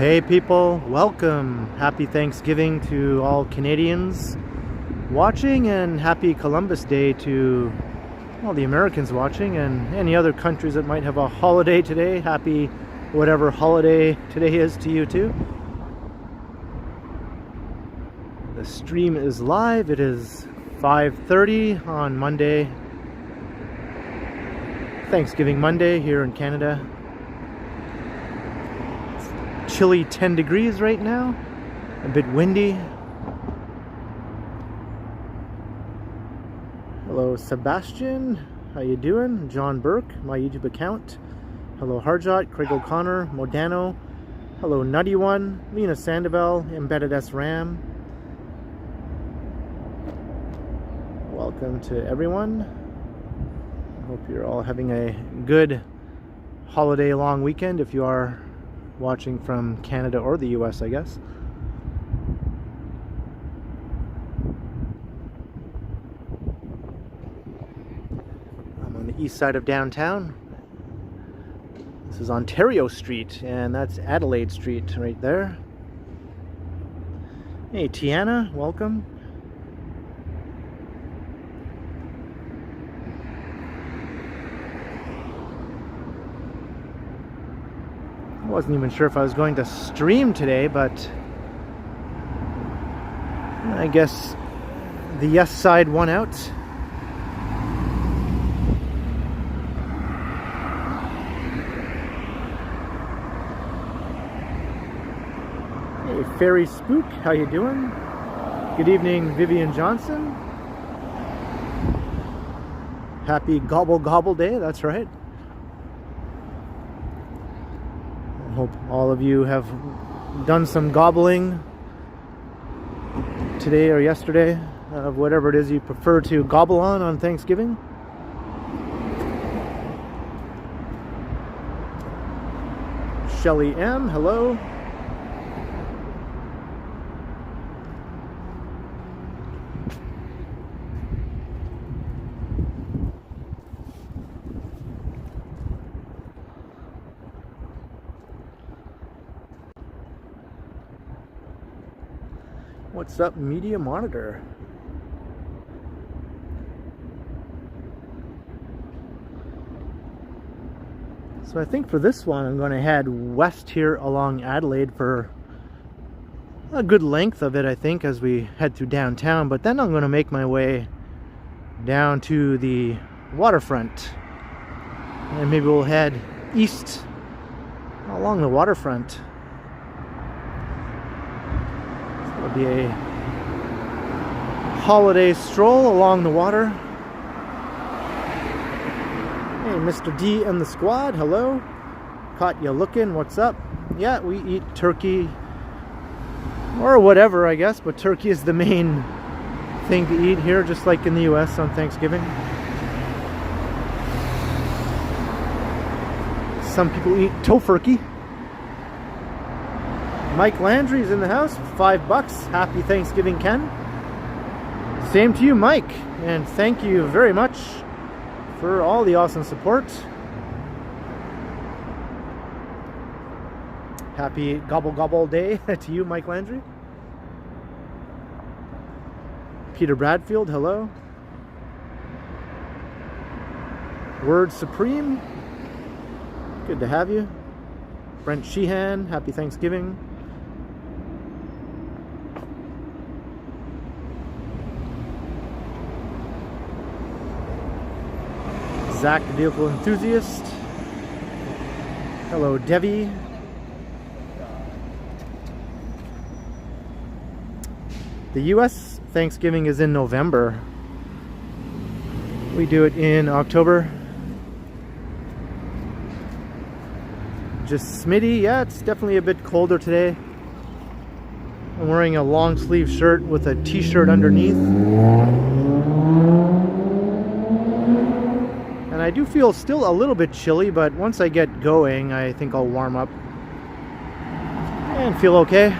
Hey people, welcome. Happy Thanksgiving to all Canadians watching, and happy Columbus Day to all the Americans watching, and any other countries that might have a holiday today. Happy whatever holiday today is to you too. The stream is live. It is 5:30 on Monday, Thanksgiving Monday here in Canada. Chilly 10 degrees right now, a bit windy. Hello Sebastian, how you doing? John Burke, my YouTube account. Hello Harjot, Craig O'Connor, Modano. Hello Nutty One, Lena Sandoval, Embedded S Ram. Welcome to everyone. I hope you're all having a good holiday long weekend if you are watching from Canada or the US, I guess. I'm on the east side of downtown. This is Ontario Street, and that's Adelaide Street right there. Hey Tiana, welcome. I wasn't even sure if I was going to stream today, but I guess the yes side won out. Hey Fairy Spook, how you doing? Good evening Vivian Johnson. Happy Gobble Gobble Day, that's right. Hope all of you have done some gobbling today or yesterday of whatever it is you prefer to gobble on Thanksgiving. Shelly M, hello. What's up, Media Monitor? So I think for this one I'm going to head west here along Adelaide for a good length of it, I think, as we head through downtown. But then I'm going to make my way down to the waterfront, and maybe we'll head east along the waterfront. It'll be a holiday stroll along the water. Hey, Mr. D and the squad, hello. Caught you looking, what's up? Yeah, we eat turkey or whatever, I guess, but turkey is the main thing to eat here, just like in the US on Thanksgiving. Some people eat tofurkey. Mike Landry's in the house, $5. Happy Thanksgiving, Ken. Same to you, Mike, and thank you very much for all the awesome support. Happy Gobble Gobble Day to you, Mike Landry. Peter Bradfield, hello. Word Supreme, good to have you. Brent Sheehan, happy Thanksgiving. Zach, the vehicle enthusiast. Hello, Devi. The US Thanksgiving is in November. We do it in October. Just Smitty, yeah, it's definitely a bit colder today. I'm wearing a long sleeve shirt with a t-shirt underneath. And I do feel still a little bit chilly, but once I get going, I think I'll warm up and feel okay.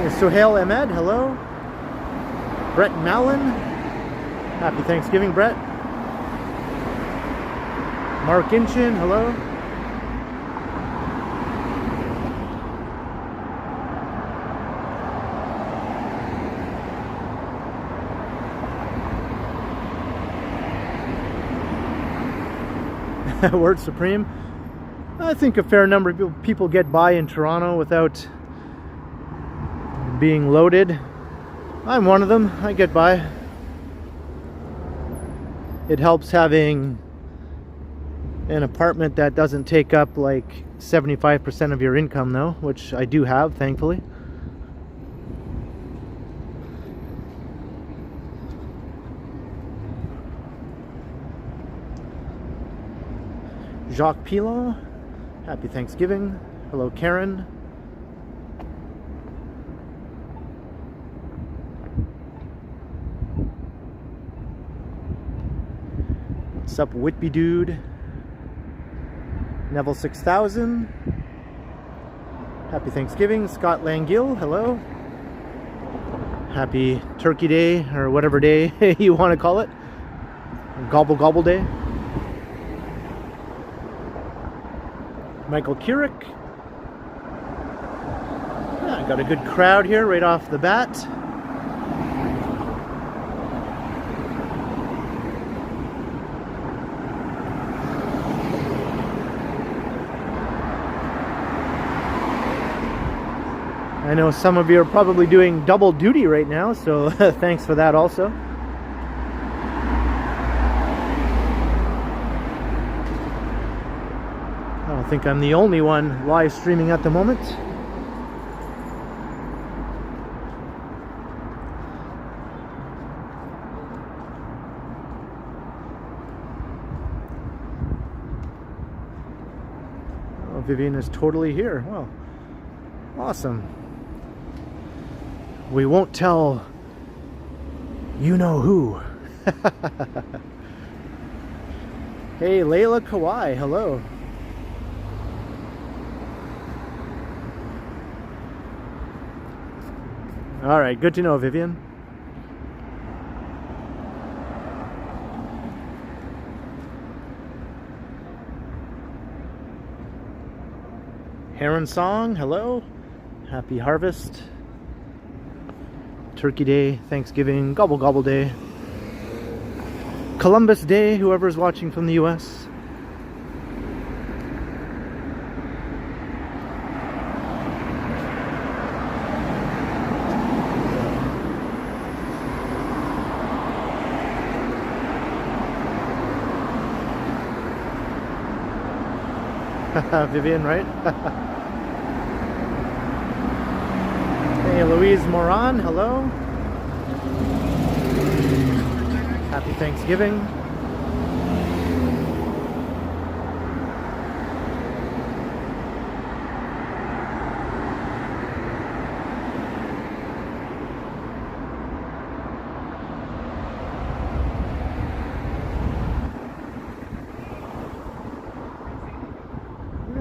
Suhail Ahmed, hello. Brett Mallon, happy Thanksgiving, Brett. Mark Inchin, hello. Word Supreme. I think a fair number of people get by in Toronto without being loaded. I'm one of them. I get by. It helps having an apartment that doesn't take up like 75% of your income though, which I do have, thankfully. Jacques Pilon, happy Thanksgiving. Hello, Karen. What's up, Whitby Dude? Neville 6000. Happy Thanksgiving. Scott Langill, hello. Happy Turkey Day, or whatever day you want to call it. Gobble Gobble Day. Michael Keurig. Yeah, got a good crowd here right off the bat. I know some of you are probably doing double duty right now, so thanks for that also. I don't think I'm the only one live streaming at the moment. Oh, Vivian is totally here. Well, awesome. We won't tell you know who. Hey, Layla Kawai, hello. All right, good to know, Vivian. Heron Song, hello. Happy Harvest. Turkey Day, Thanksgiving, Gobble Gobble Day. Columbus Day, whoever's watching from the US. Vivian, right? Hey, Louise Moran, hello. Happy Thanksgiving.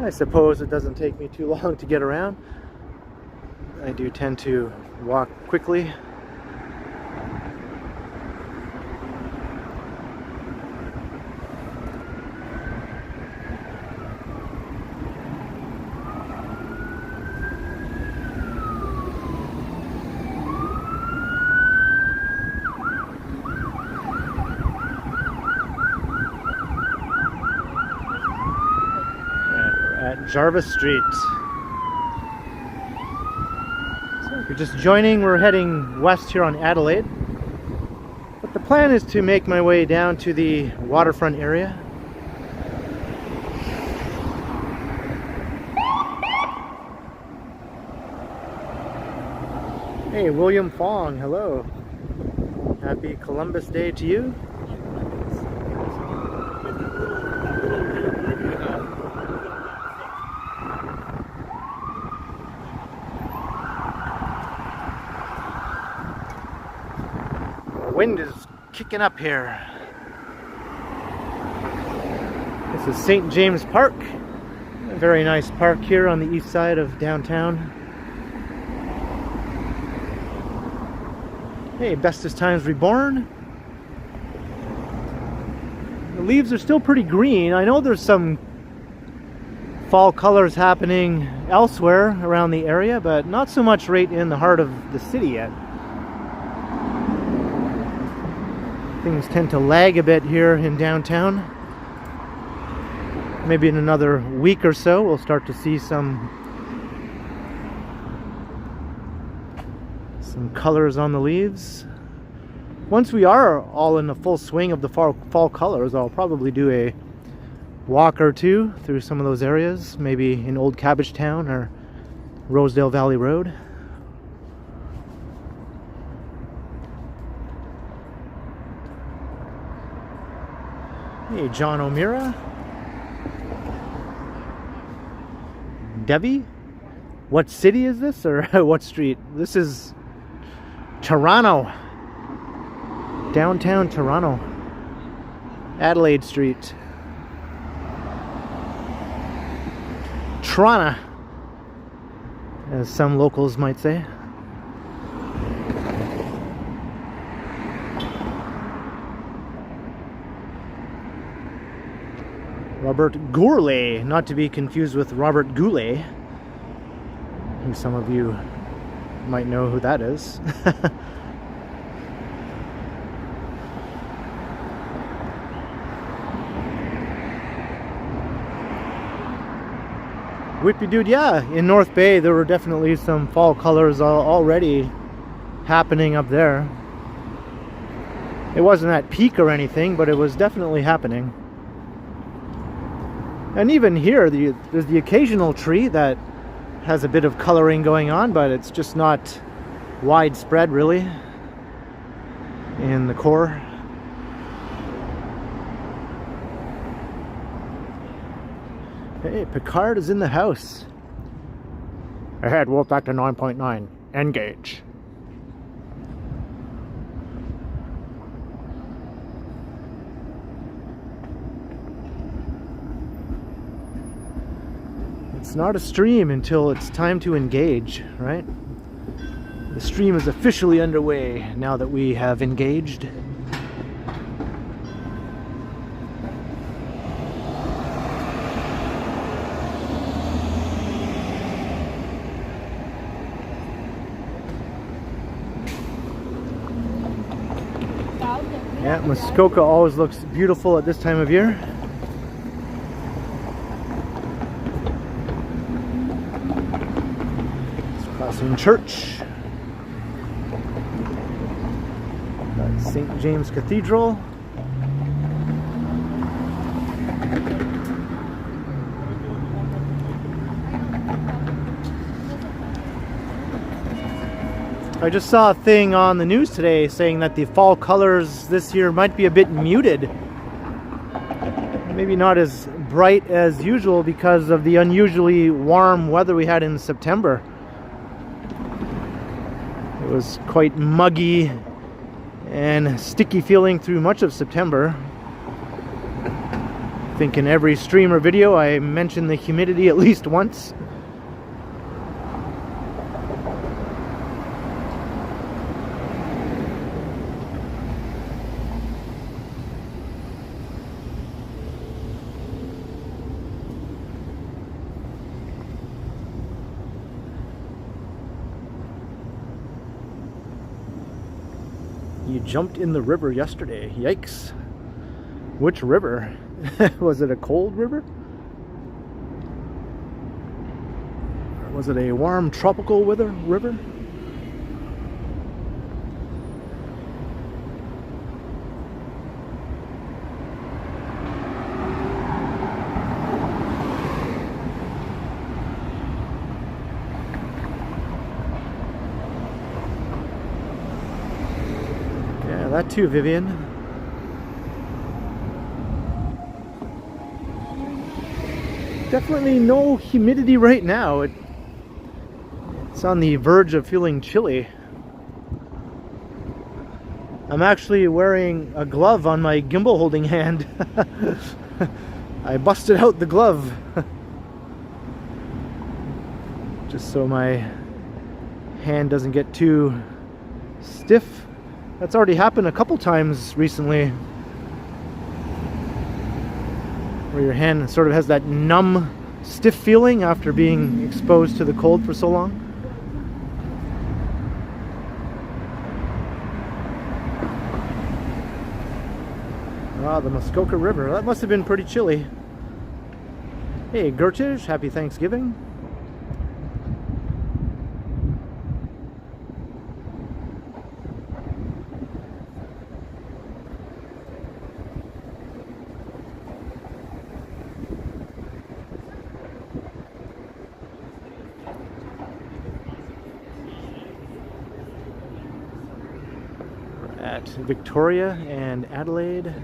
I suppose it doesn't take me too long to get around. I do tend to walk quickly. Jarvis Street. So if you're just joining, we're heading west here on Adelaide. But the plan is to make my way down to the waterfront area. Hey, William Fong, hello. Happy Columbus Day to you. Wind is kicking up here. This is St. James Park. A very nice park here on the east side of downtown. Hey, bestest times reborn. The leaves are still pretty green. I know there's some fall colors happening elsewhere around the area, but not so much right in the heart of the city yet. Things tend to lag a bit here in downtown. Maybe in another week or so we'll start to see some colors on the leaves. Once we are all in the full swing of the fall colors, I'll probably do a walk or two through some of those areas, maybe in Old Cabbagetown or Rosedale Valley Road. Hey, John O'Meara. Debbie? What city is this, or what street? This is Toronto. Downtown Toronto. Adelaide Street. Toronto, as some locals might say. Robert Gourlay, not to be confused with Robert Goulet, who some of you might know who that is. Whippy dude, yeah, in North Bay there were definitely some fall colors already happening up there. It wasn't at peak or anything, but it was definitely happening. And even here, there's the occasional tree that has a bit of coloring going on, but it's just not widespread really in the core. Hey, Picard is in the house. Ahead, warp back to 9.9. Engage. It's not a stream until it's time to engage, right? The stream is officially underway now that we have engaged. Yeah, Muskoka always looks beautiful at this time of year. Crossing Church. Got St. James Cathedral. I just saw a thing on the news today saying that the fall colors this year might be a bit muted. Maybe not as bright as usual because of the unusually warm weather we had in September. It was quite muggy and sticky feeling through much of September. I think in every stream or video I mentioned the humidity at least once. You jumped in the river yesterday. Yikes. Which river? Was it a cold river? Or was it a warm tropical weather river? That too, Vivian. Definitely no humidity right now. It's on the verge of feeling chilly. I'm actually wearing a glove on my gimbal holding hand. I busted out the glove. Just so my hand doesn't get too stiff That's already happened a couple times recently, where your hand sort of has that numb, stiff feeling after being exposed to the cold for so long. Wow, the Muskoka River. That must have been pretty chilly. Hey, Gertish, happy Thanksgiving. At Victoria and Adelaide.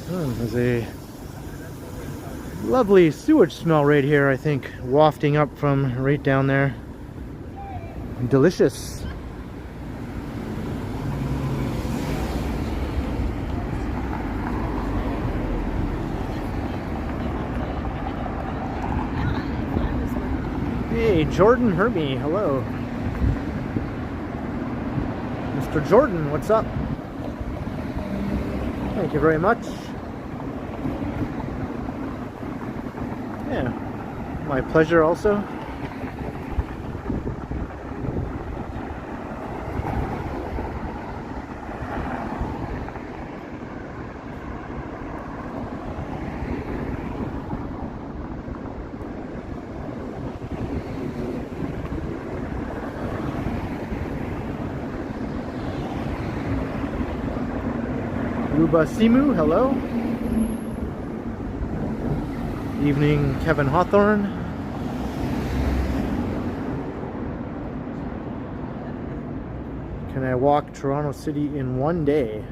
There's a lovely sewage smell right here, I think, wafting up from right down there. Delicious. Hey, Jordan Hermie, hello. Mr. Jordan, what's up? Thank you very much. Yeah, my pleasure also. Ruba Simu, hello. Evening, Kevin Hawthorne. Can I walk Toronto City in one day?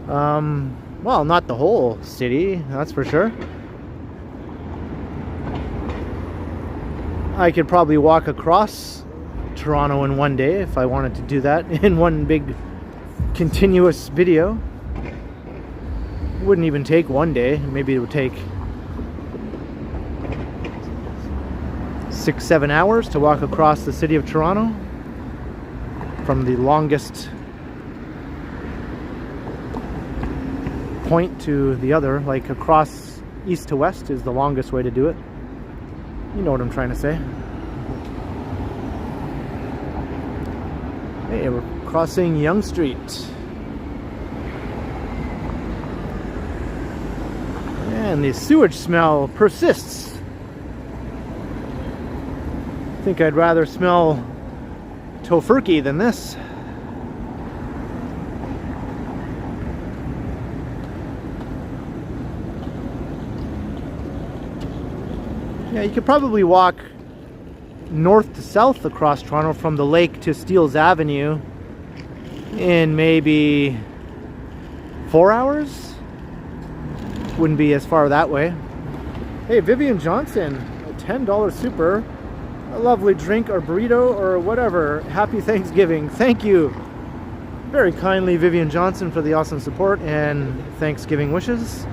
Well, not the whole city, that's for sure. I could probably walk across Toronto in one day if I wanted to do that in one big continuous video. It wouldn't even take one day. Maybe it would take 6-7 hours to walk across the city of Toronto from the longest point to the other, like across east to west is the longest way to do it. You know what I'm trying to say. Hey, we're crossing Yonge Street. And the sewage smell persists. I think I'd rather smell tofurkey than this. Yeah, you could probably walk north to south across Toronto from the lake to Steeles Avenue in maybe 4 hours. Wouldn't be as far that way. Hey, Vivian Johnson, a $10 super. A lovely drink or burrito or whatever. Happy Thanksgiving. Thank you very kindly, Vivian Johnson, for the awesome support and Thanksgiving wishes.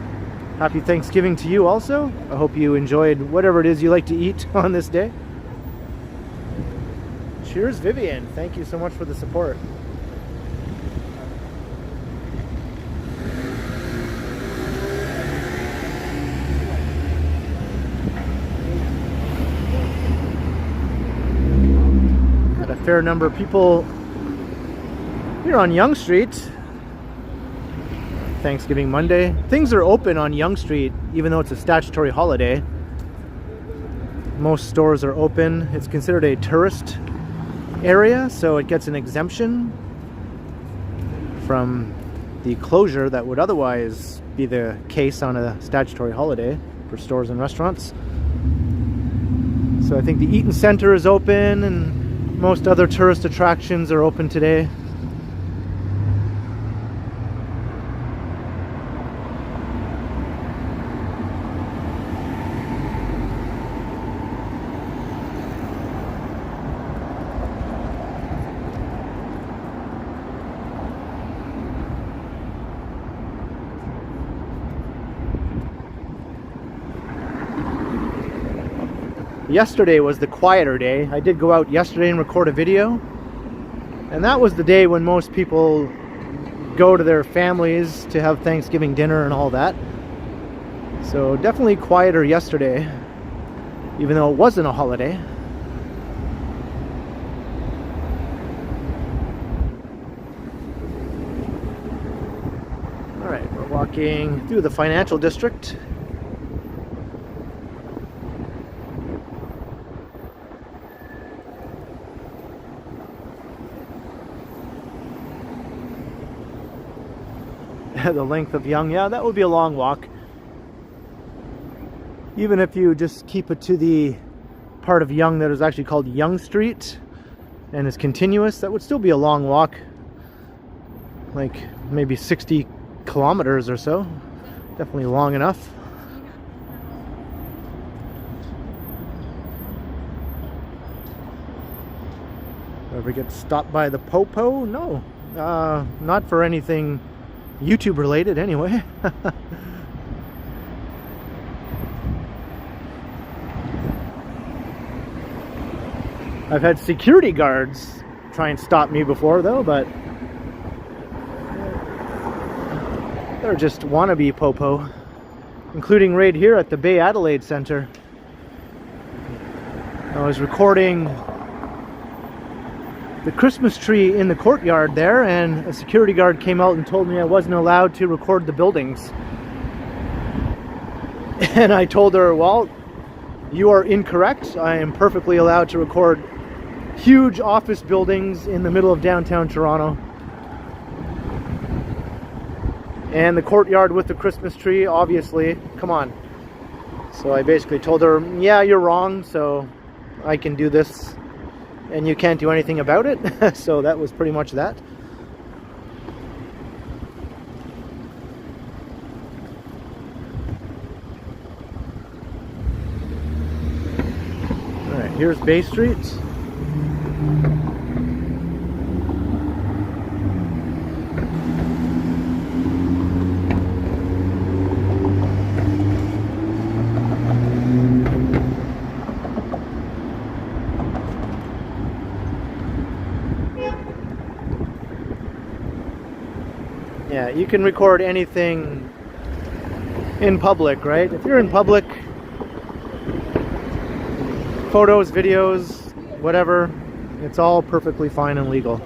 Happy Thanksgiving to you also. I hope you enjoyed whatever it is you like to eat on this day. Cheers, Vivian. Thank you so much for the support. Fair number of people here on Yonge Street. Thanksgiving Monday. Things are open on Yonge Street even though it's a statutory holiday. Most stores are open. It's considered a tourist area, so it gets an exemption from the closure that would otherwise be the case on a statutory holiday for stores and restaurants. So I think the Eaton Center is open and most other tourist attractions are open today. yesterday was the quieter day. I did go out yesterday and record a video, and that was the day when most people go to their families to have Thanksgiving dinner and all that. So definitely quieter yesterday, even though it wasn't a holiday. Alright, we're walking through the financial district. The length of Yonge, yeah, that would be a long walk. Even if you just keep it to the part of Yonge that is actually called Yonge Street and is continuous, that would still be a long walk. Like maybe 60 kilometers or so. Definitely long enough. Ever get stopped by the Popo? No. Not for anything YouTube related anyway. I've had security guards try and stop me before though, but they're just wannabe Popo, including right here at the Bay Adelaide Centre. I was recording the Christmas tree in the courtyard there, and a security guard came out and told me I wasn't allowed to record the buildings. And I told her, well, you are incorrect. I am perfectly allowed to record huge office buildings in the middle of downtown Toronto. And the courtyard with the Christmas tree, obviously, come on. So I basically told her, yeah, you're wrong, so I can do this and you can't do anything about it. So that was pretty much that. Alright, here's Bay Street. Yeah, you can record anything in public, right? If you're in public, photos, videos, whatever, it's all perfectly fine and legal.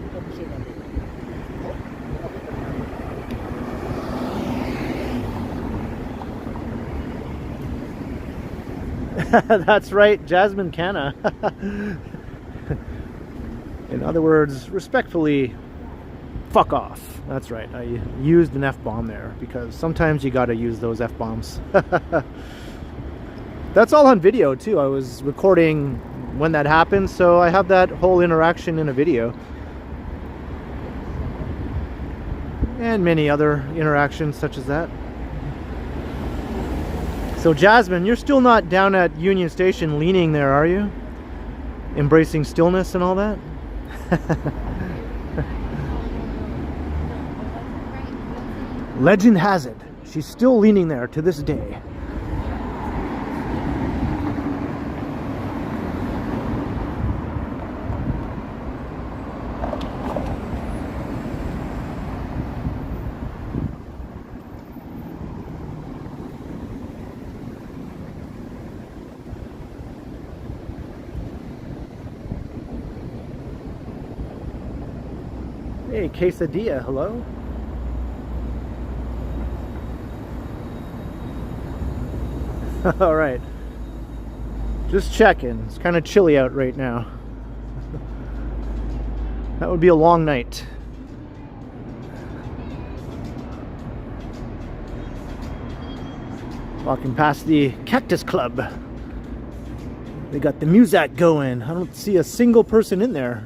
That's right, Jasmine Canna. In other words, respectfully, fuck off. That's right, I used an F-bomb there because sometimes you gotta use those F-bombs. That's all on video too. I was recording when that happened, so I have that whole interaction in a video. And many other interactions such as that. So Jasmine, you're still not down at Union Station leaning there, are you? Embracing stillness and all that? Legend has it, she's still leaning there to this day. Hey, quesadilla, hello? Alright. Just checking. It's kind of chilly out right now. That would be a long night. Walking past the Cactus Club. They got the music going. I don't see a single person in there.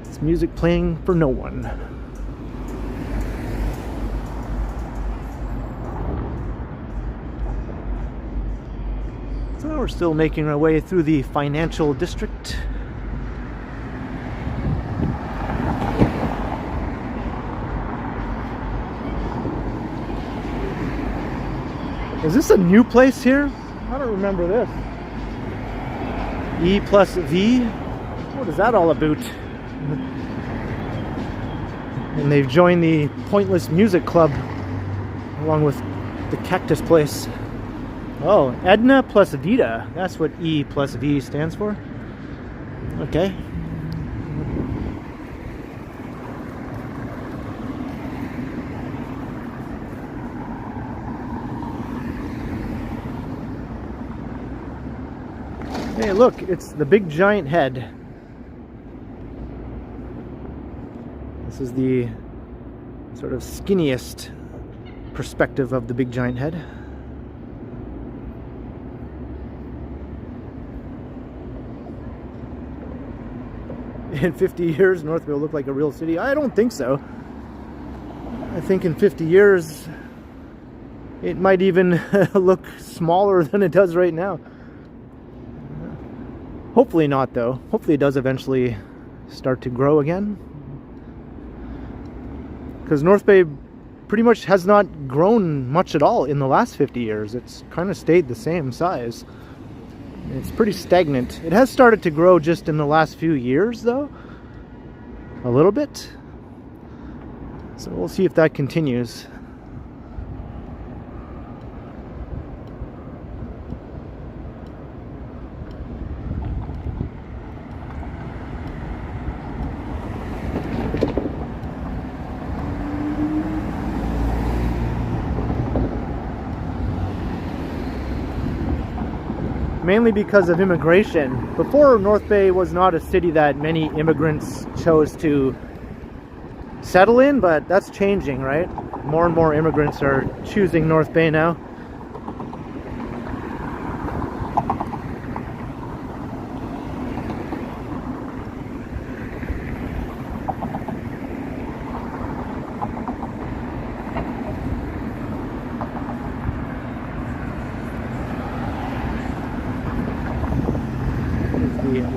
It's music playing for no one. So we're still making our way through the financial district. Is this a new place here? I don't remember this. E plus V? What is that all about? And they've joined the Pointless Music Club along with the Cactus Place. Oh, Edna plus Vita. That's what E plus V stands for. Okay. Hey, look, it's the big giant head. This is the sort of skinniest perspective of the big giant head. In 50 years, North Bay will look like a real city? I don't think so. I think in 50 years, it might even look smaller than it does right now. Hopefully not, though. Hopefully it does eventually start to grow again. Because North Bay pretty much has not grown much at all in the last 50 years. It's kind of stayed the same size. It's pretty stagnant. It has started to grow just in the last few years, though. A little bit. So we'll see if that continues. Mainly because of immigration. Before, North Bay was not a city that many immigrants chose to settle in, but that's changing, right? More and more immigrants are choosing North Bay now.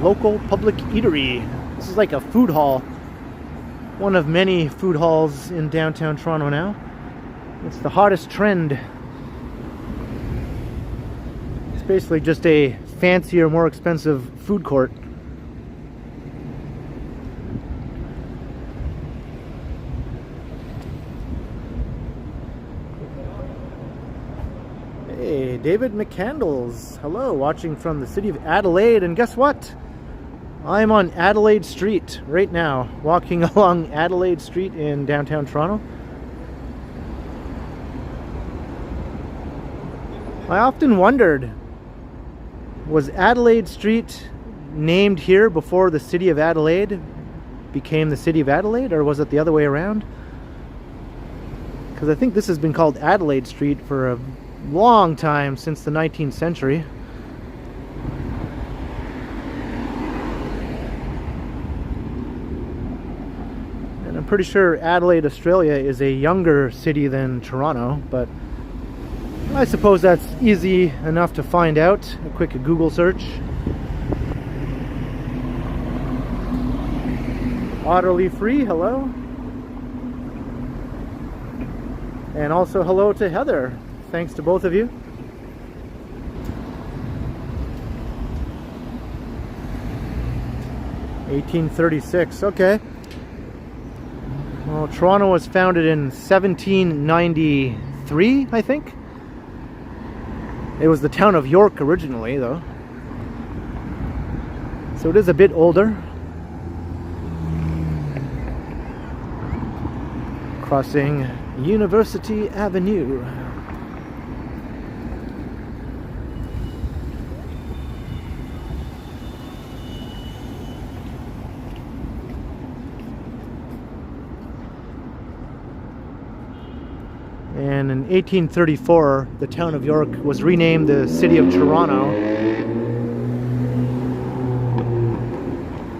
Local public eatery. This is like a food hall. One of many food halls in downtown Toronto now. It's the hottest trend. It's basically just a fancier, more expensive food court. Hey, David McCandles. Hello, watching from the city of Adelaide. And guess what? I'm on Adelaide Street right now, walking along Adelaide Street in downtown Toronto. I often wondered, was Adelaide Street named here before the city of Adelaide became the city of Adelaide, or was it the other way around? Because I think this has been called Adelaide Street for a long time, since the 19th century. I'm pretty sure Adelaide, Australia is a younger city than Toronto, but I suppose that's easy enough to find out. A quick Google search. Utterly Free, hello. And also hello to Heather. Thanks to both of you. (1836), okay. Well, Toronto was founded in 1793, I think. It was the town of York originally, though. So it is a bit older. Crossing University Avenue. And in 1834, the town of York was renamed the city of Toronto.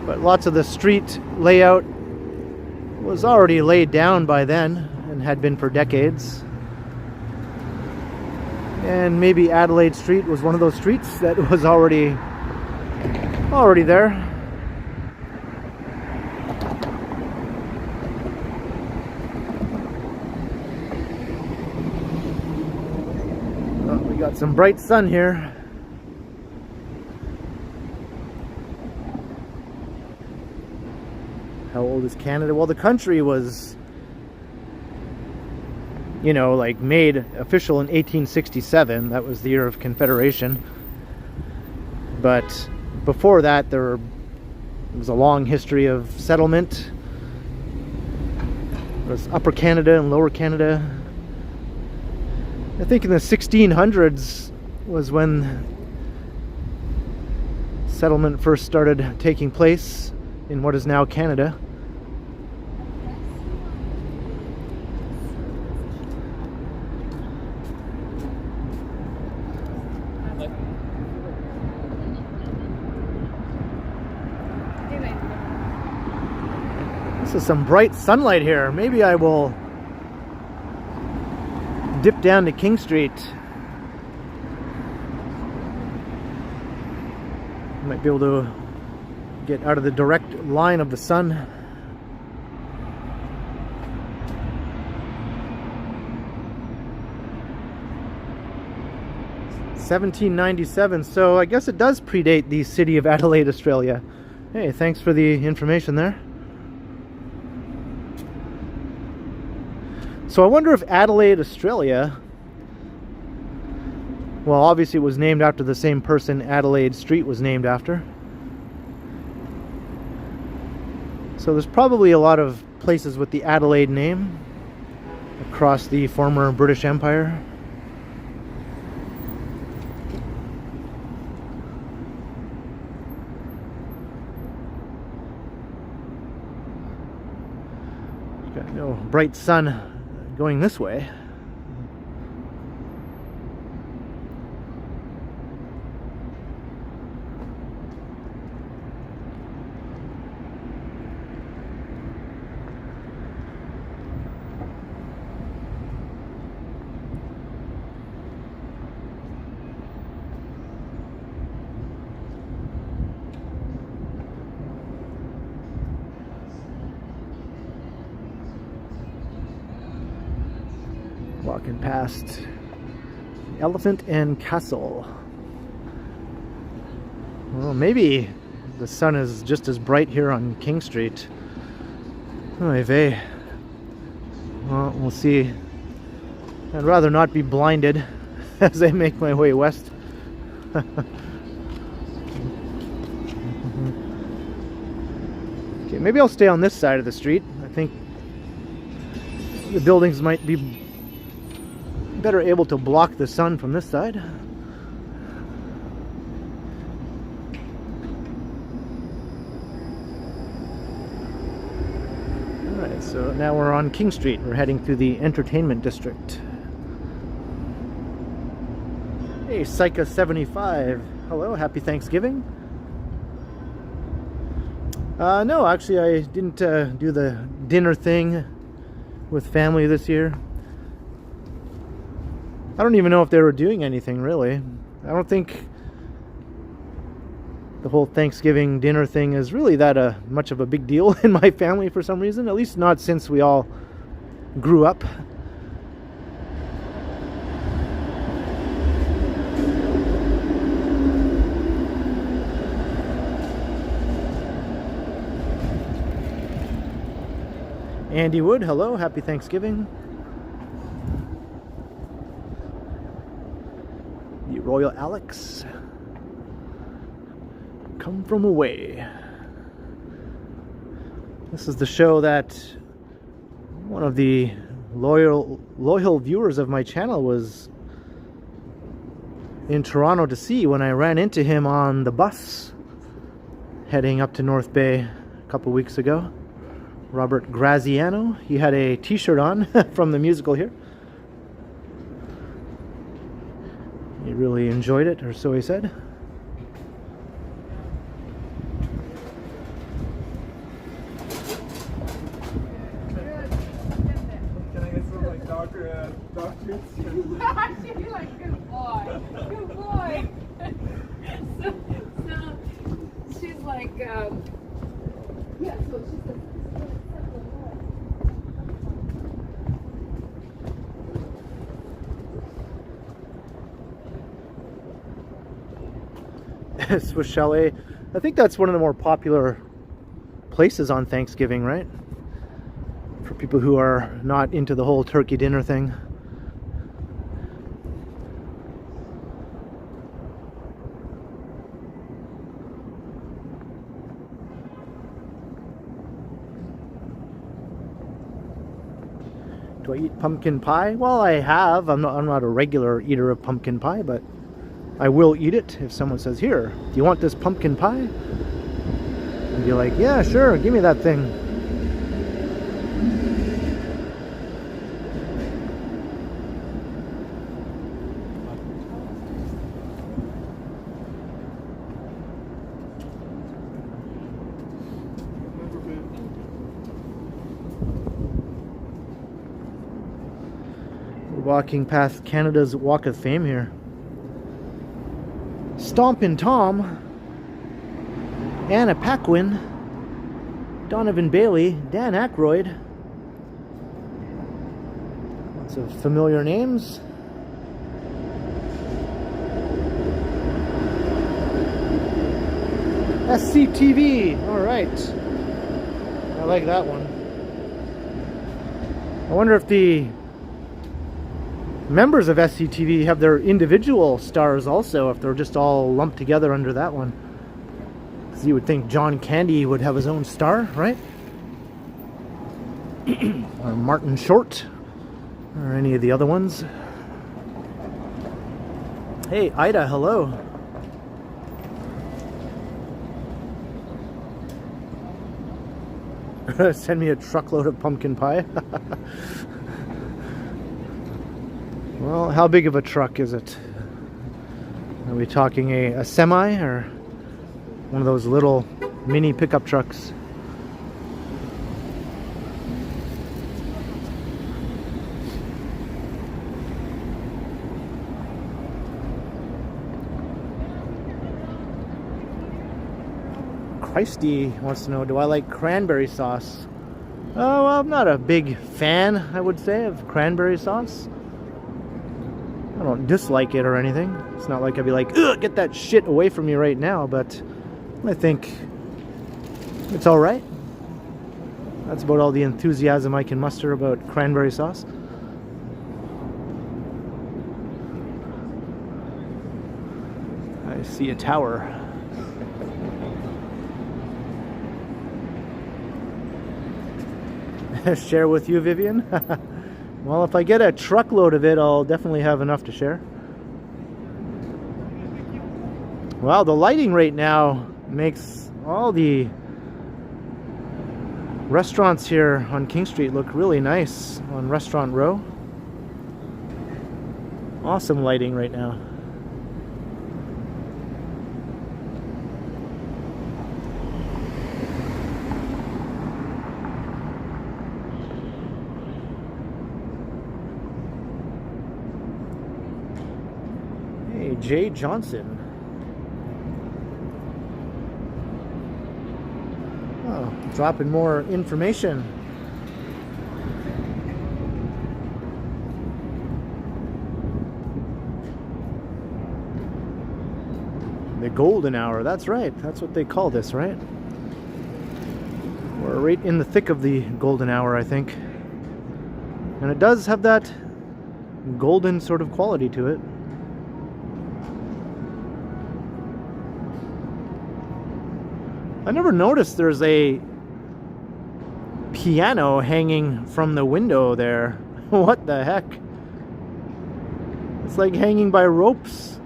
But lots of the street layout was already laid down by then and had been for decades. And maybe Adelaide Street was one of those streets that was already there. Oh, we got some bright sun here. How old is Canada? Well, the country was, you know, like made official in 1867. That was the year of Confederation. But before that, there was a long history of settlement. There was Upper Canada and Lower Canada. I think in the 1600s was when settlement first started taking place in what is now Canada. This is some bright sunlight here. Maybe I will dip down to King Street. Might be able to get out of the direct line of the sun. (1797), so I guess it does predate the city of Adelaide, Australia. Hey, thanks for the information there. So I wonder if Adelaide, Australia, well, obviously it was named after the same person Adelaide Street was named after. So there's probably a lot of places with the Adelaide name across the former British Empire. Got no bright sun going this way. Walking past Elephant and Castle. Well, maybe the sun is just as bright here on King Street. Oy vey. Well, we'll see. I'd rather not be blinded as I make my way west. Okay, maybe I'll stay on this side of the street. I think the buildings might be better able to block the sun from this side. Alright, so now we're on King Street. We're heading through the entertainment district. Hey, Psycha75. Hello, happy Thanksgiving. No, actually I didn't do the dinner thing with family this year. I don't even know if they were doing anything, really. I don't think the whole Thanksgiving dinner thing is really that much of a big deal in my family for some reason. At least not since we all grew up. Andy Wood, hello, happy Thanksgiving. The Royal Alex, come from away. This is the show that one of the loyal viewers of my channel was in Toronto to see when I ran into him on the bus heading up to North Bay a couple weeks ago. Robert Graziano. He had a t-shirt on from the musical here. He really enjoyed it, or so he said. Can I get some like dog treats? She's like, good boy, good boy. so she's like, yeah, so she said, Swiss Chalet. I think that's one of the more popular places on Thanksgiving, right? For people who are not into the whole turkey dinner thing. Do I eat pumpkin pie? Well, I have. I'm not a regular eater of pumpkin pie, but I will eat it if someone says, "Here, do you want this pumpkin pie?" I'd be like, "Yeah, sure, give me that thing." We're walking past Canada's Walk of Fame here. Stompin' Tom, Anna Paquin, Donovan Bailey, Dan Aykroyd. Lots of familiar names. SCTV, alright. I like that one. I wonder if the members of SCTV have their individual stars also, if they're just all lumped together under that one. Because you would think John Candy would have his own star, right? Or Martin Short, or any of the other ones. Hey, Ida, hello. Send me a truckload of pumpkin pie. Well, how big of a truck is it? Are we talking a semi or one of those little mini pickup trucks? Christy wants to know, do I like cranberry sauce? Oh, well, I'm not a big fan, I would say, of cranberry sauce. I don't dislike it or anything. It's not like I'd be like, ugh, get that shit away from me right now, but I think it's alright. That's about all the enthusiasm I can muster about cranberry sauce. I see a tower. Share with you, Vivian? Well, if I get a truckload of it, I'll definitely have enough to share. Wow, the lighting right now makes all the restaurants here on King Street look really nice on Restaurant Row. Awesome lighting right now. Jay Johnson. Oh, dropping more information. The golden hour, that's right. That's what they call this, right? We're right in the thick of the golden hour, I think. And it does have that golden sort of quality to it. I never noticed there's a piano hanging from the window there. What the heck? It's like hanging by ropes.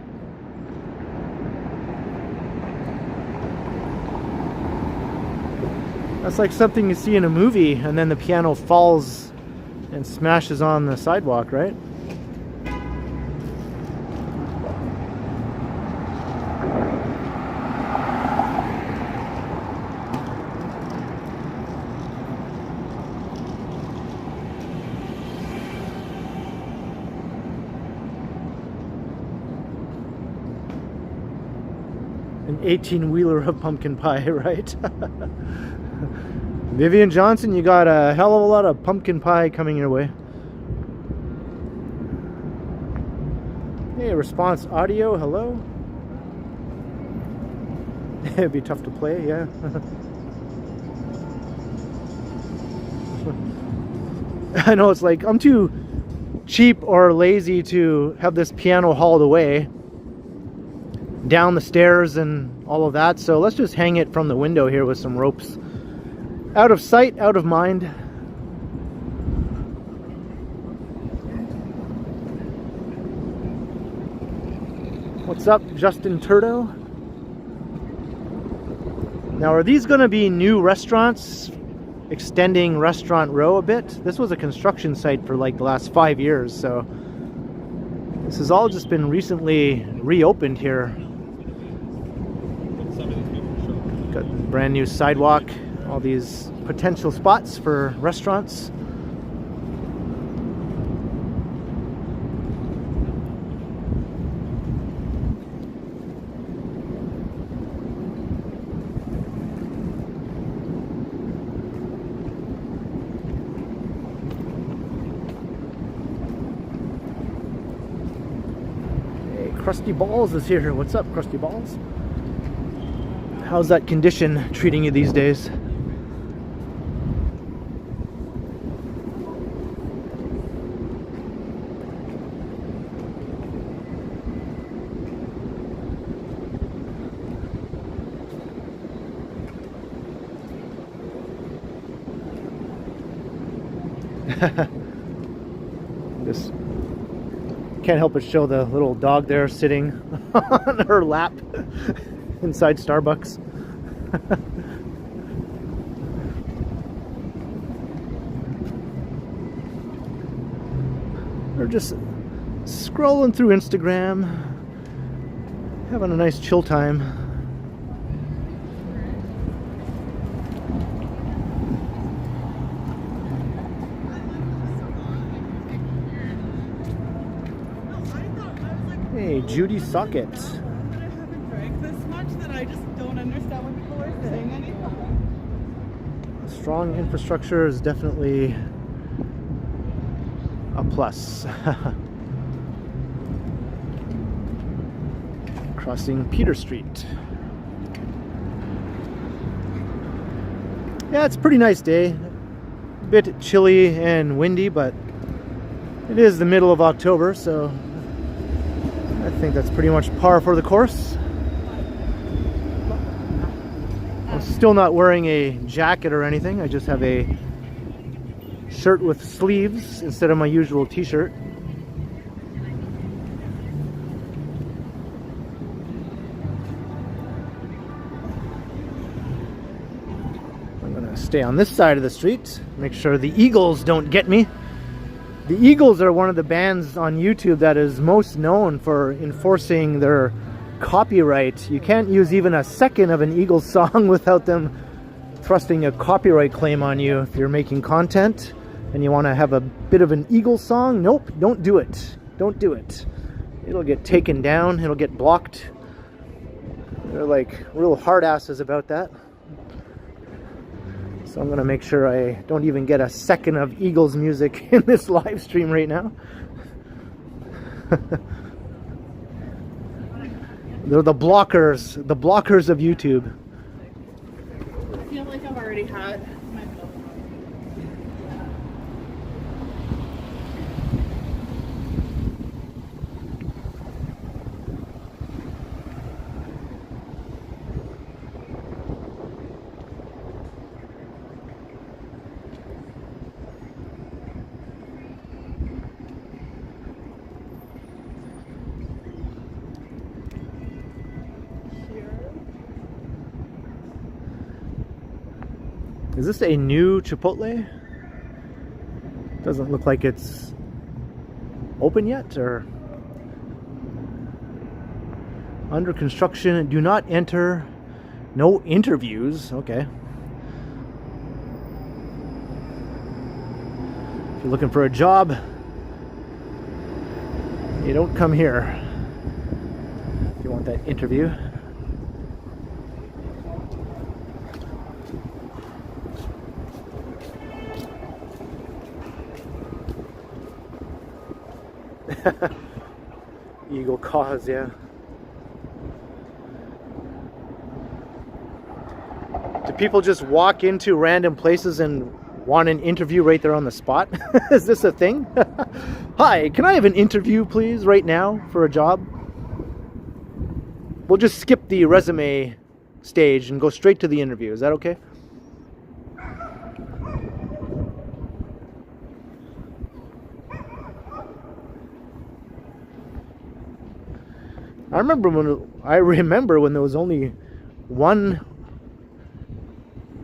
That's like something you see in a movie and then the piano falls and smashes on the sidewalk, right? An 18-wheeler of pumpkin pie, right? Vivian Johnson, you got a hell of a lot of pumpkin pie coming your way. Hey, response audio, hello. It'd be tough to play, yeah. I know, it's like I'm too cheap or lazy to have this piano hauled away down the stairs and all of that, so let's just hang it from the window here with some ropes. Out of sight, out of mind. What's up, Justin Turdo? Now, are these going to be new restaurants, extending Restaurant Row a bit? This was a construction site for like the last 5 years, so this has all just been recently reopened here. Got brand new sidewalk, all these potential spots for restaurants. Krusty Balls is here. What's up, Krusty Balls? How's that condition treating you these days? Just can't help but show the little dog there sitting on her lap inside Starbucks. We're just scrolling through Instagram, having a nice chill time. Hey, Judy Socket. I haven't drank this much that I just don't understand when people are saying anything. Strong infrastructure is definitely a plus. Crossing Peter Street. Yeah, it's a pretty nice day. A bit chilly and windy, but it is the middle of October, so I think that's pretty much par for the course. I'm still not wearing a jacket or anything. I just have a shirt with sleeves instead of my usual t-shirt. I'm gonna stay on this side of the street, make sure the Eagles don't get me. The Eagles are one of the bands on YouTube that is most known for enforcing their copyright. You can't use even a second of an Eagles song without them thrusting a copyright claim on you. If you're making content and you want to have a bit of an Eagles song, nope, don't do it. Don't do it. It'll get taken down, it'll get blocked. They're like real hard asses about that. So I'm gonna make sure I don't even get a second of Eagles music in this live stream right now. They're the blockers of YouTube. I feel like I've already had my fill. Is this a new Chipotle? Doesn't look like it's open yet, or under construction. Do not enter. No interviews. Okay. If you're looking for a job, you don't come here. If you want that interview. Eagle cause, yeah. people just walk into random places and want an interview right there on the spot? Is this a thing? Hi, can I have an interview please right now for a job? We'll just skip the resume stage and go straight to the interview. Is that okay? I remember when there was only one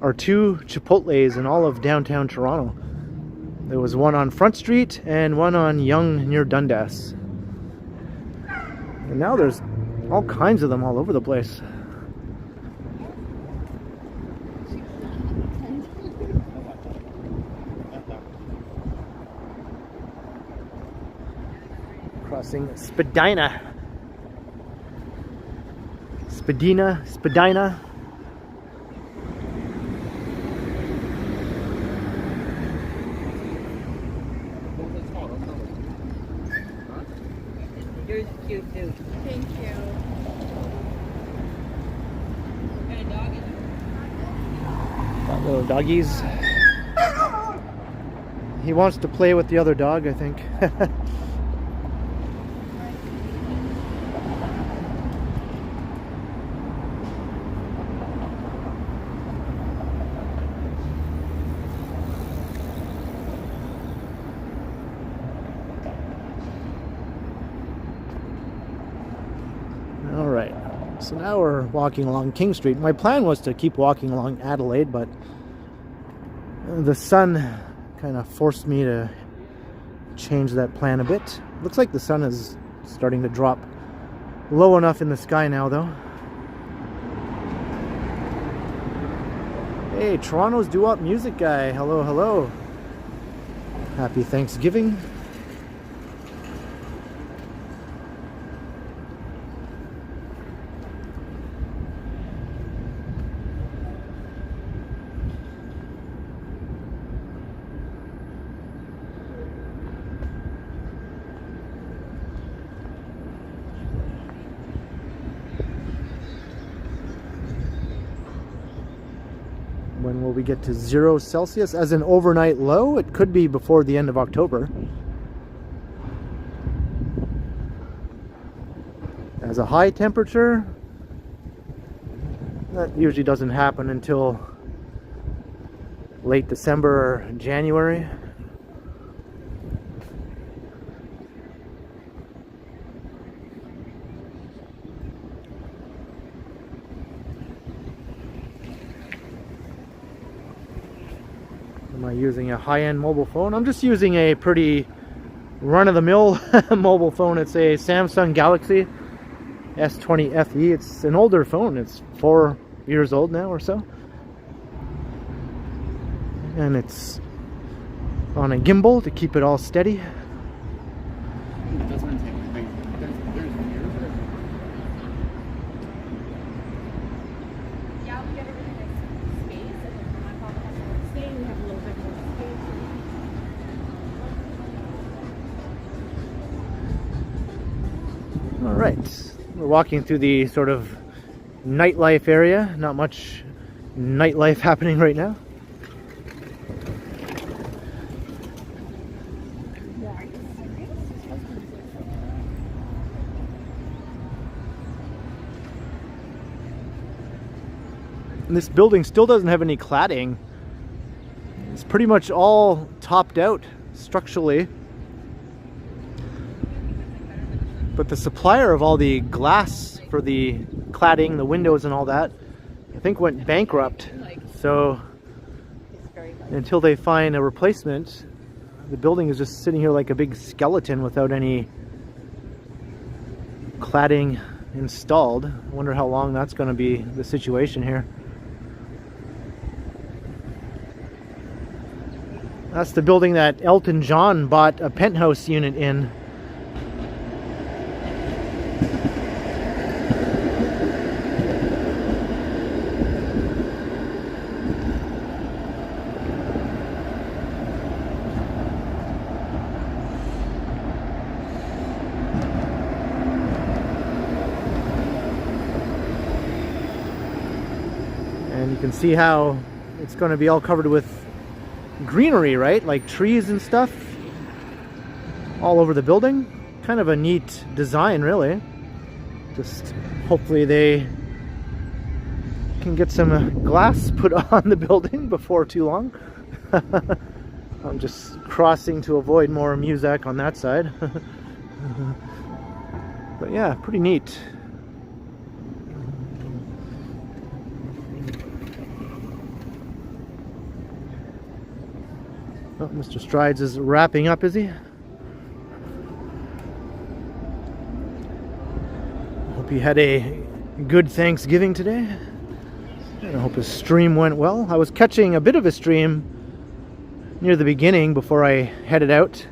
or two Chipotles in all of downtown Toronto. There was one on Front Street and one on Yonge near Dundas. And now there's all kinds of them all over the place. Crossing Spadina. Spadina. Yours is cute too. Thank you. Got little doggies. He wants to play with the other dog, I think. Alright, so now we're walking along King Street. My plan was to keep walking along Adelaide, but the sun kind of forced me to change that plan a bit. Looks like the sun is starting to drop low enough in the sky now, though. Hey, Toronto's doo-wop music guy. Hello, hello. Happy Thanksgiving. When will we get to 0 Celsius as an overnight low? It could be before the end of October. As a high temperature, that usually doesn't happen until late December or January. Am I using a high-end mobile phone? I'm just using a pretty run-of-the-mill mobile phone. It's a Samsung Galaxy S20 FE. It's an older phone. It's 4 years old now or so. And it's on a gimbal to keep it all steady. Alright, we're walking through the sort of nightlife area. Not much nightlife happening right now. And this building still doesn't have any cladding. It's pretty much all topped out structurally. But the supplier of all the glass for the cladding, the windows and all that, I think went bankrupt. So until they find a replacement, the building is just sitting here like a big skeleton without any cladding installed. I wonder how long that's going to be the situation here. That's the building that Elton John bought a penthouse unit in. And you can see how it's going to be all covered with greenery, right? Like trees and stuff all over the building. Kind of a neat design, really. Just hopefully they can get some glass put on the building before too long. I'm just crossing to avoid more music on that side. But yeah, pretty neat. Oh, Mr. Strides is wrapping up, is he? Hope he had a good Thanksgiving today. And I hope his stream went well. I was catching a bit of a stream near the beginning before I headed out.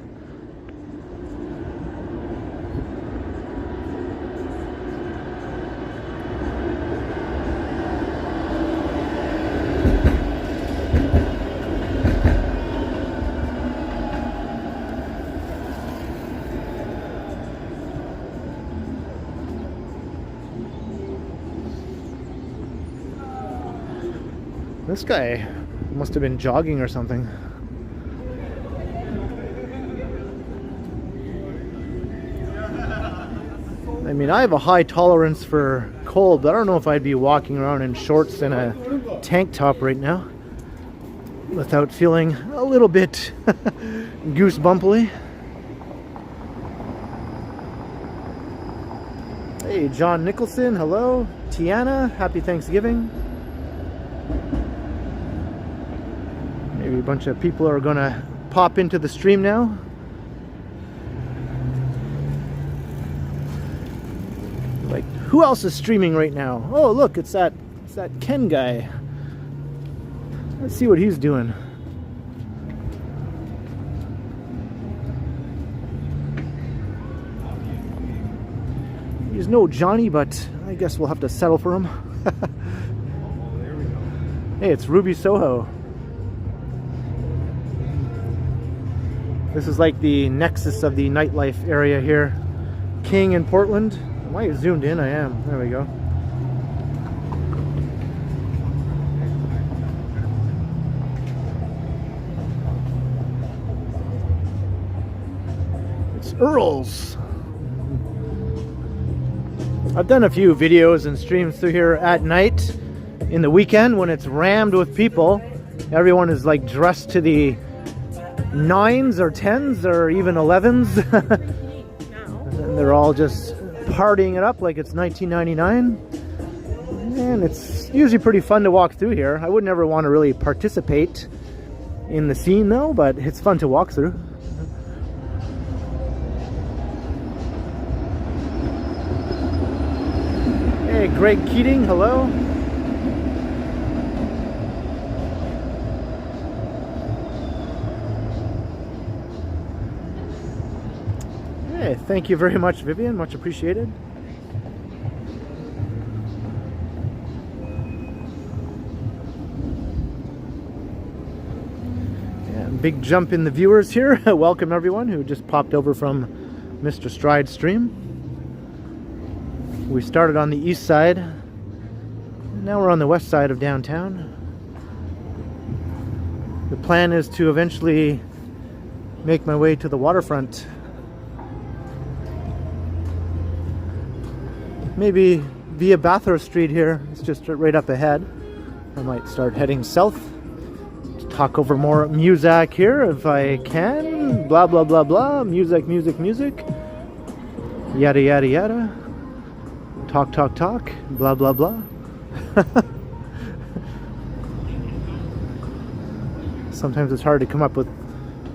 This guy must have been jogging or something. I mean, I have a high tolerance for cold, but I don't know if I'd be walking around in shorts and a tank top right now without feeling a little bit goosebumpily. Hey, John Nicholson, hello. Tiana, happy Thanksgiving. Maybe a bunch of people are gonna pop into the stream now. Like, who else is streaming right now? Oh, look, it's that Ken guy. Let's see what he's doing. He's no Johnny, but I guess we'll have to settle for him. Hey, it's Ruby Soho. This is like the nexus of the nightlife area here. King in Portland. Am I zoomed in? I am. There we go. It's Earl's. I've done a few videos and streams through here at night in the weekend when it's rammed with people. Everyone is like dressed to the 9s or 10s or even 11s. And they're all just partying it up like it's 1999. And it's usually pretty fun to walk through here. I would never want to really participate in the scene though, but it's fun to walk through. Hey, Greg Keating, hello. Hey, thank you very much, Vivian. Much appreciated. Yeah, big jump in the viewers here. Welcome everyone who just popped over from Mr. Stride's stream. We started on the east side. Now we're on the west side of downtown. The plan is to eventually make my way to the waterfront. Maybe via Bathurst Street here. It's just right up ahead. I might start heading south to talk over more music here if I can. Blah, blah, blah, blah. Music, music, music. Yada, yada, yada. Talk, talk, talk. Blah, blah, blah. Sometimes it's hard to come up with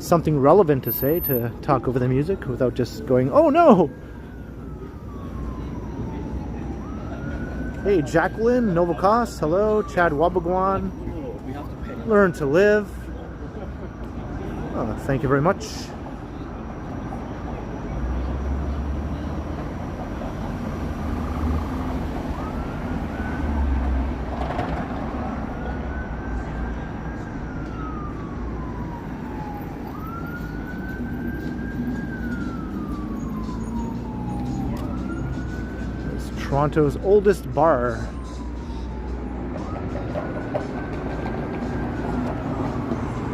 something relevant to say to talk over the music without just going, oh no! Hey, Jacqueline, Novacos, hello. Chad Wabagwan. Learn to live. Oh, thank you very much. Toronto's oldest bar.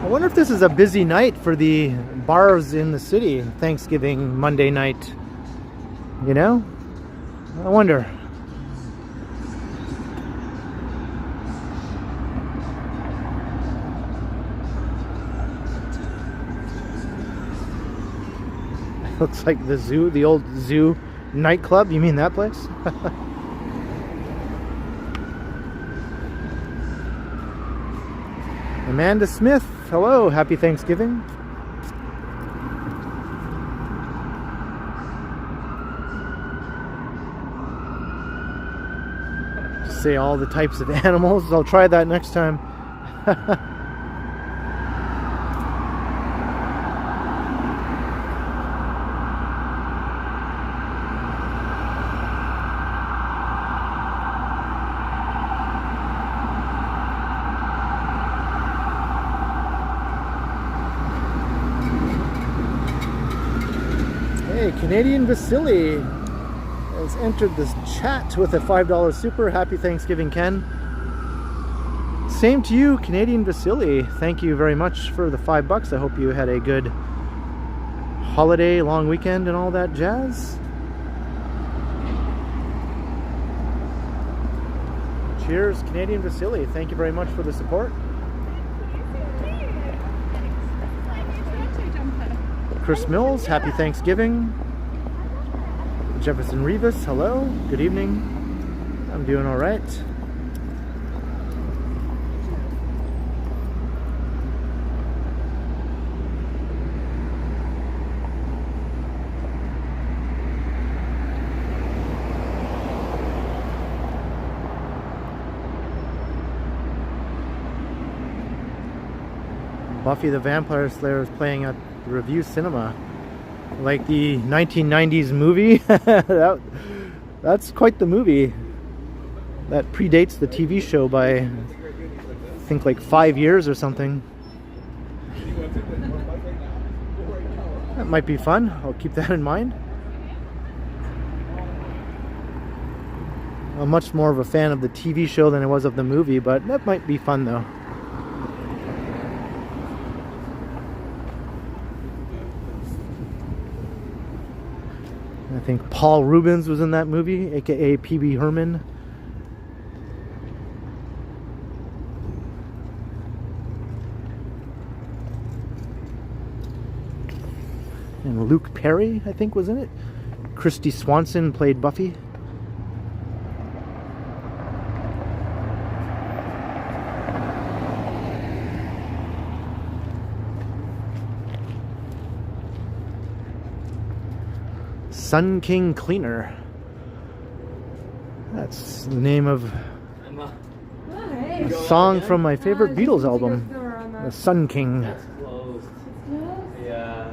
wonder if this is a busy night for the bars in the city, Thanksgiving Monday night. You know? I wonder. Looks like the zoo, the old zoo nightclub. You mean that place? Amanda Smith, hello, happy Thanksgiving. Just say all the types of animals. I'll try that next time. Canadian Vasily has entered this chat with a $5 super. Happy Thanksgiving, Ken. Same to you, Canadian Vasily. Thank you very much for the $5. I hope you had a good holiday, long weekend, and all that jazz. Cheers, Canadian Vasily. Thank you very much for the support. Chris Mills, happy Thanksgiving. Jefferson Rivas, hello, good evening. I'm doing all right. Buffy the Vampire Slayer is playing at Review Cinema. Like the 1990s movie. That's quite the movie. That predates the TV show by, I think, like 5 years or something. That might be fun. I'll keep that in mind. I'm much more of a fan of the TV show than I was of the movie, but that might be fun though. I think Paul Rubens was in that movie, aka Pee-wee Herman. And Luke Perry, I think, was in it. Christy Swanson played Buffy. Sun King Cleaner. That's the name of a song from my favorite Beatles album, The Sun King. It's closed. Yeah.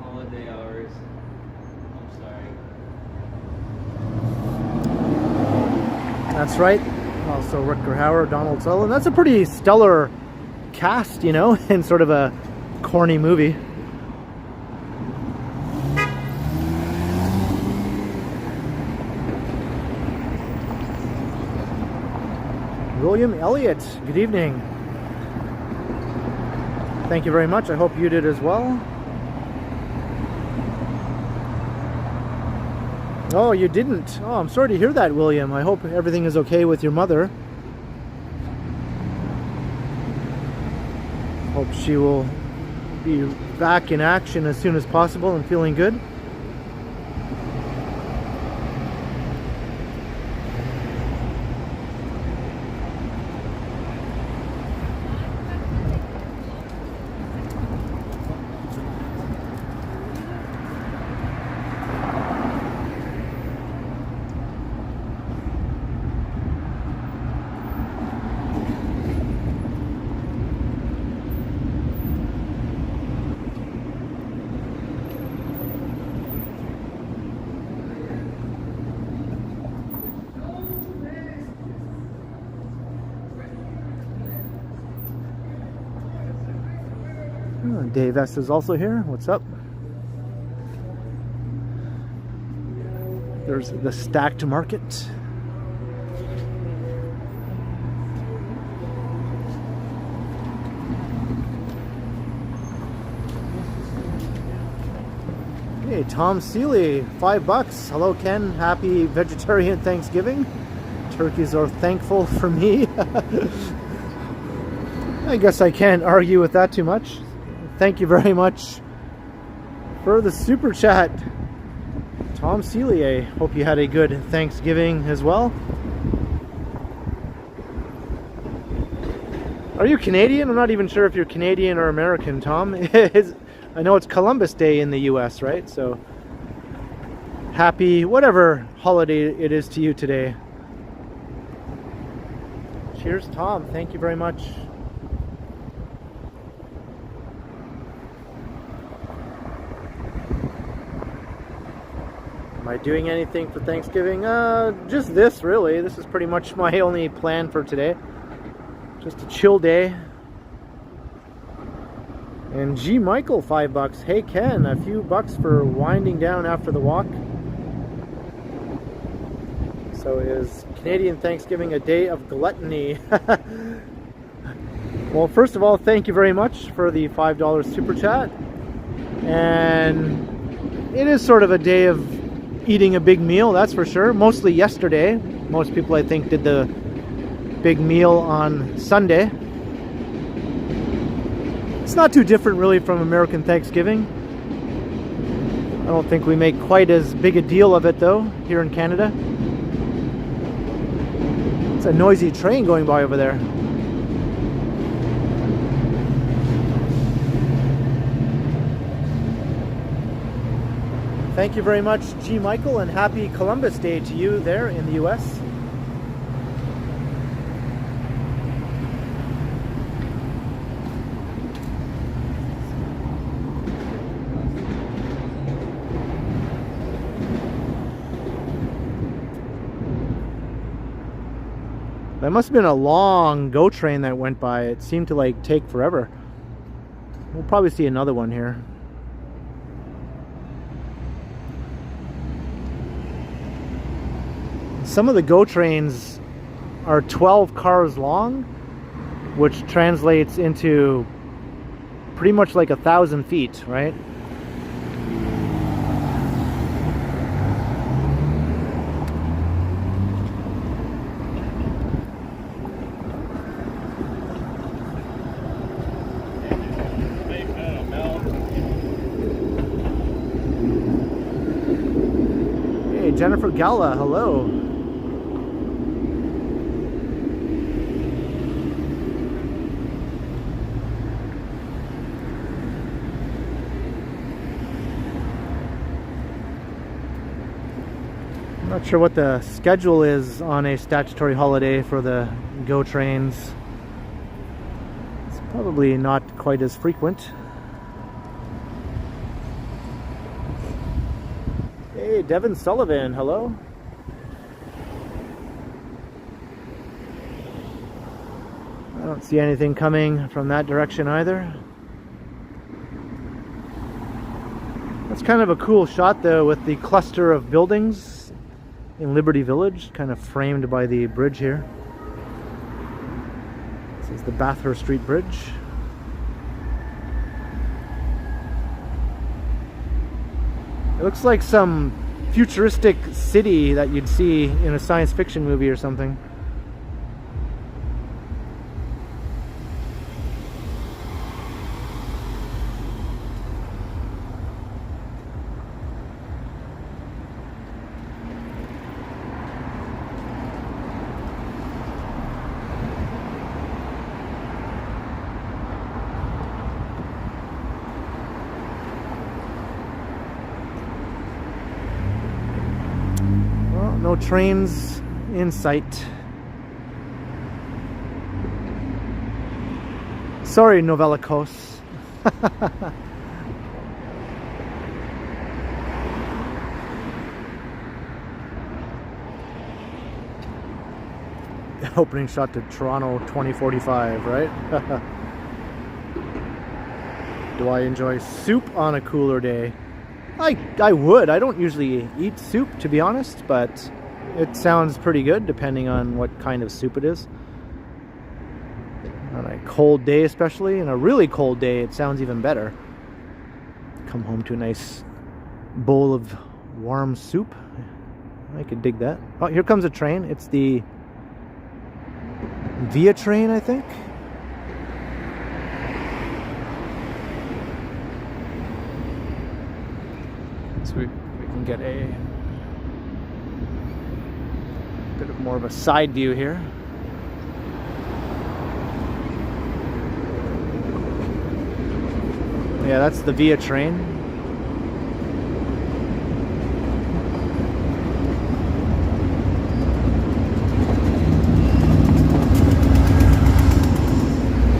Holiday hours. I'm sorry. That's right. Also Rutger Hauer, Donald Sutherland. That's a pretty stellar cast, you know, in sort of a corny movie. William Elliott, good evening. Thank you very much. I hope you did as well. Oh, you didn't? Oh, I'm sorry to hear that, William. I hope everything is okay with your mother. Hope she will be back in action as soon as possible and feeling good. Dave S is also here. What's up? There's the stacked market. Hey, Tom Seeley, $5. Hello, Ken. Happy vegetarian Thanksgiving. Turkeys are thankful for me. I guess I can't argue with that too much. Thank you very much for the super chat, Tom Seeley. I hope you had a good Thanksgiving as well. Are you Canadian? I'm not even sure if you're Canadian or American, Tom. I know it's Columbus Day in the US, right? So happy whatever holiday it is to you today. Cheers, Tom. Thank you very much. Am I doing anything for Thanksgiving? Just this, really. This is pretty much my only plan for today. Just a chill day. And G. Michael, $5. Hey Ken, a few bucks for winding down after the walk. So is Canadian Thanksgiving a day of gluttony? Well, first of all, thank you very much for the $5 super chat. And it is sort of a day of eating a big meal, that's for sure. Mostly yesterday. Most people, I think, did the big meal on Sunday. It's not too different really from American Thanksgiving. I don't think we make quite as big a deal of it though here in Canada. It's a noisy train going by over there. Thank you very much, G. Michael, and happy Columbus Day to you there in the US. That must have been a long GO train that went by. It seemed to like take forever. We'll probably see another one here. Some of the GO trains are 12 cars long, which translates into pretty much like 1,000 feet, right? Jennifer Gala, hello. I'm not sure what the schedule is on a statutory holiday for the GO trains. It's probably not quite as frequent. Hey, Devin Sullivan, hello. I don't see anything coming from that direction either. That's kind of a cool shot though, with the cluster of buildings in Liberty Village, kind of framed by the bridge here. This is the Bathurst Street Bridge. It looks like some futuristic city that you'd see in a science fiction movie or something. No trains in sight. Sorry, Novelicos. Opening shot to Toronto 2045, right? Do I enjoy soup on a cooler day? I would. I don't usually eat soup, to be honest, but it sounds pretty good depending on what kind of soup it is. On a cold day especially, and a really cold day, it sounds even better. Come home to a nice bowl of warm soup. I could dig that. Oh, here comes a train. It's the Via train, I think. So we can get a bit of more of a side view here. Yeah, that's the Via train.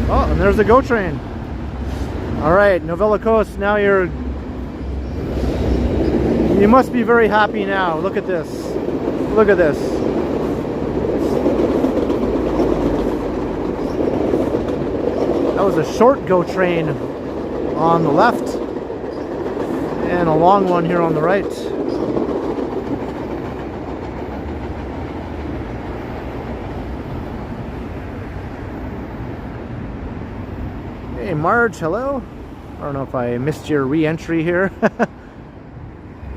Oh, and there's the GO train. All right, Novella Coast, now you must be very happy now. Look at this. Look at this. That was a short GO train on the left and a long one here on the right. Hey Marge, hello. I don't know if I missed your re-entry here.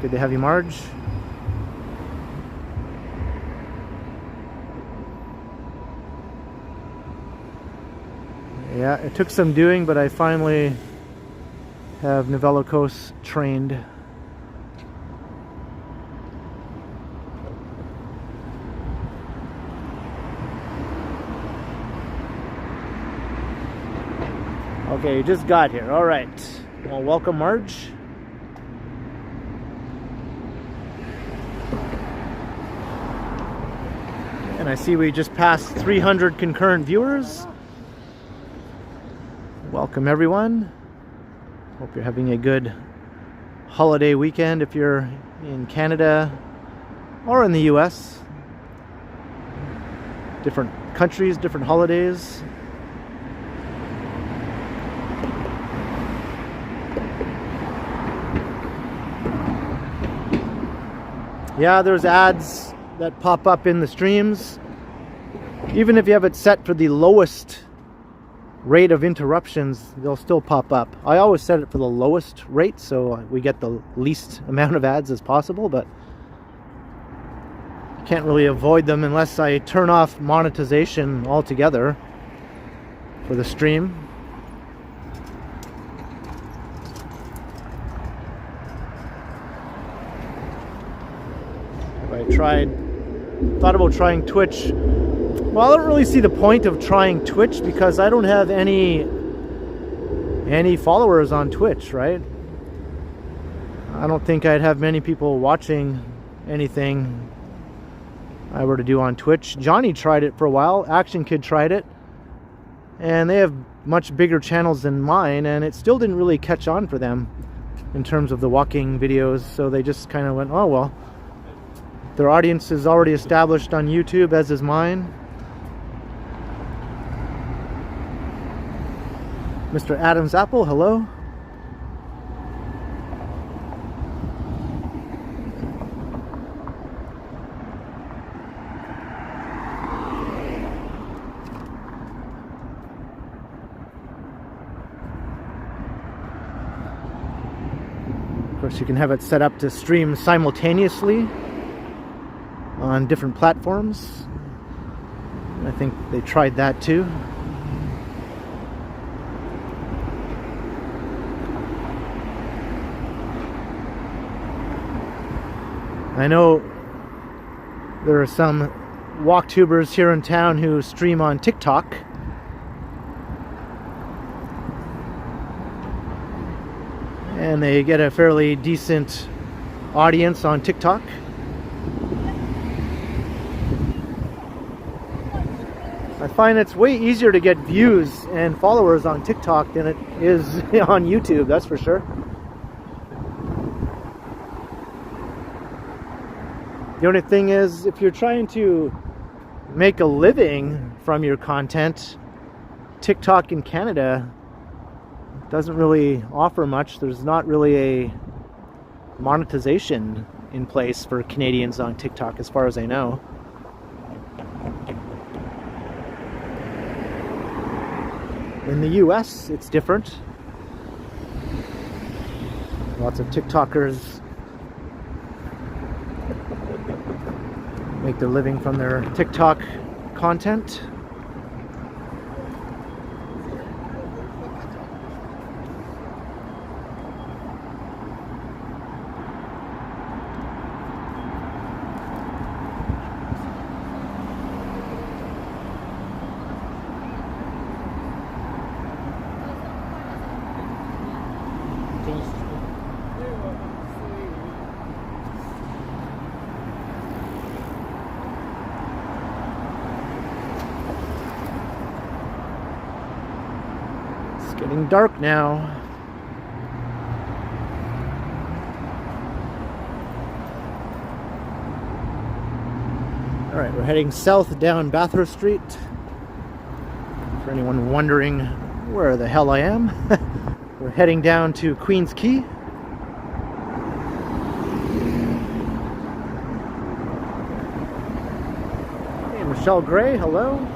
Good to have you, Marge. Yeah, it took some doing, but I finally have Novella Coast trained. Okay, you just got here. All right. Well, welcome, Marge. And I see we just passed 300 concurrent viewers. Welcome, everyone. Hope you're having a good holiday weekend if you're in Canada or in the US. Different countries, different holidays. Yeah, there's ads that pop up in the streams. Even if you have it set for the lowest rate of interruptions, they'll still pop up. I always set it for the lowest rate so we get the least amount of ads as possible, but you can't really avoid them unless I turn off monetization altogether for the stream. Thought about trying Twitch. Well, I don't really see the point of trying Twitch because I don't have any followers on Twitch, right? I don't think I'd have many people watching anything I were to do on Twitch. Johnny tried it for a while. Action Kid tried it. And they have much bigger channels than mine, and it still didn't really catch on for them in terms of the walking videos, so they just kind of went, oh well. Their audience is already established on YouTube, as is mine. Mr. Adams Apple, hello. Of course, you can have it set up to stream simultaneously on different platforms. I think they tried that too. I know there are some walktubers here in town who stream on TikTok. And they get a fairly decent audience on TikTok. I find it's way easier to get views and followers on TikTok than it is on YouTube, that's for sure. The only thing is, if you're trying to make a living from your content, TikTok in Canada doesn't really offer much. There's not really a monetization in place for Canadians on TikTok, as far as I know. In the US, it's different. Lots of TikTokers make their living from their TikTok content. Getting dark now. All right, we're heading south down Bathurst Street. For anyone wondering where the hell I am, we're heading down to Queen's Quay. Hey, Michelle Gray, hello.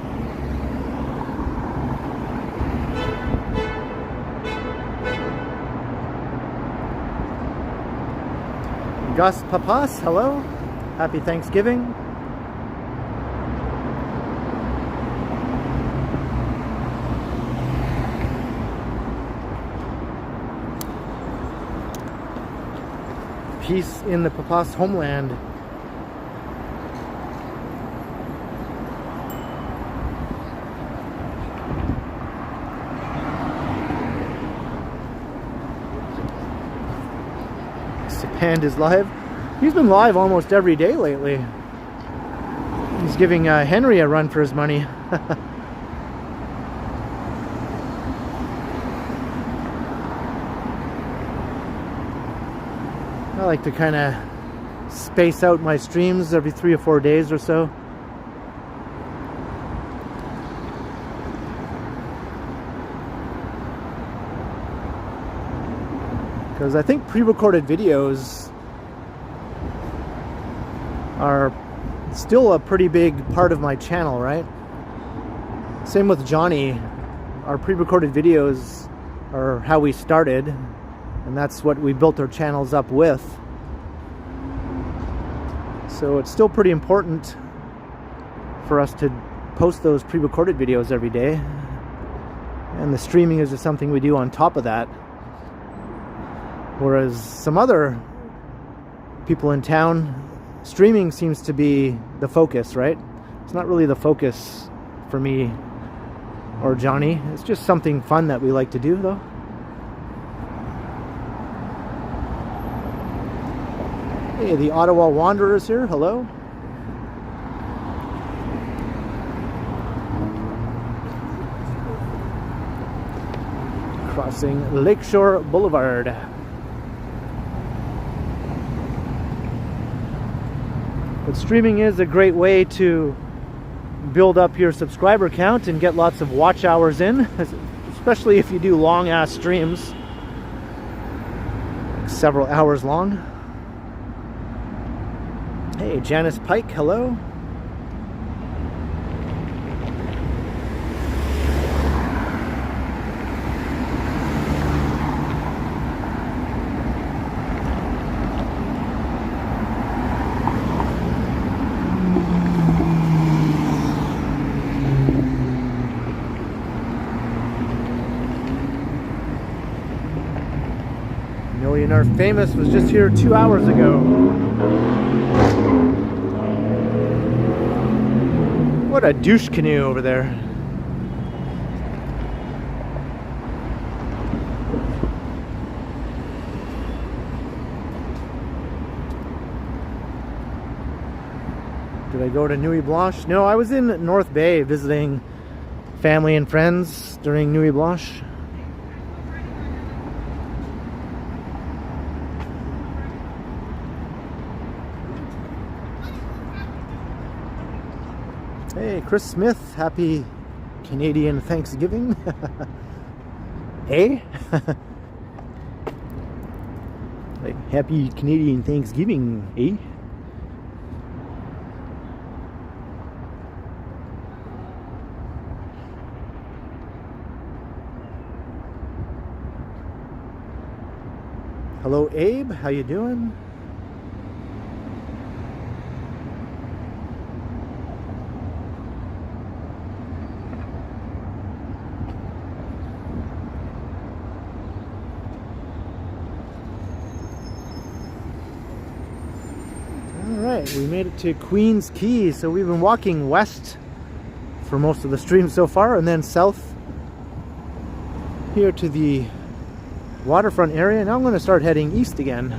Gus Papas, hello. Happy Thanksgiving. Peace in the Papas homeland. Sapand is live. He's been live almost every day lately. He's giving Henry a run for his money. I like to kind of space out my streams every 3 or 4 days or so. Because I think pre-recorded videos are still a pretty big part of my channel, right? Same with Johnny. Our pre-recorded videos are how we started, and that's what we built our channels up with. So it's still pretty important for us to post those pre-recorded videos every day. And the streaming is just something we do on top of that. Whereas some other people in town, streaming seems to be the focus, right? It's not really the focus for me or Johnny. It's just something fun that we like to do, though. Hey, the Ottawa Wanderers here. Hello. Crossing Lakeshore Boulevard. But streaming is a great way to build up your subscriber count and get lots of watch hours in, especially if you do long ass streams, several hours long. Hey, Janice Pike, hello. Millionaire Famous was just here 2 hours ago. What a douche canoe over there. Did I go to Nuit Blanche? No, I was in North Bay visiting family and friends during Nuit Blanche. Hey, Chris Smith, happy Canadian Thanksgiving. Hey? Like, happy Canadian Thanksgiving, eh? Hello, Abe, how you doing? Alright, we made it to Queens Quay, so we've been walking west for most of the stream so far, and then south here to the waterfront area. Now I'm going to start heading east again.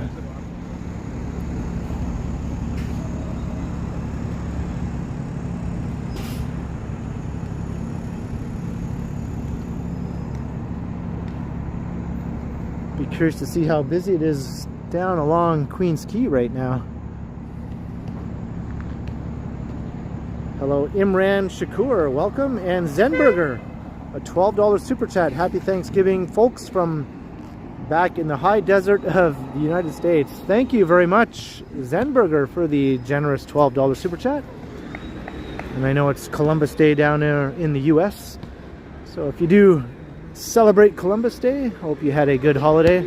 Be curious to see how busy it is down along Queens Quay right now. Hello, Imran Shakur, welcome, and Zenburger, a $12 super chat. Happy Thanksgiving, folks from back in the high desert of the United States. Thank you very much, Zenburger, for the generous $12 super chat. And I know it's Columbus Day down there in the US, so if you do celebrate Columbus Day, hope you had a good holiday.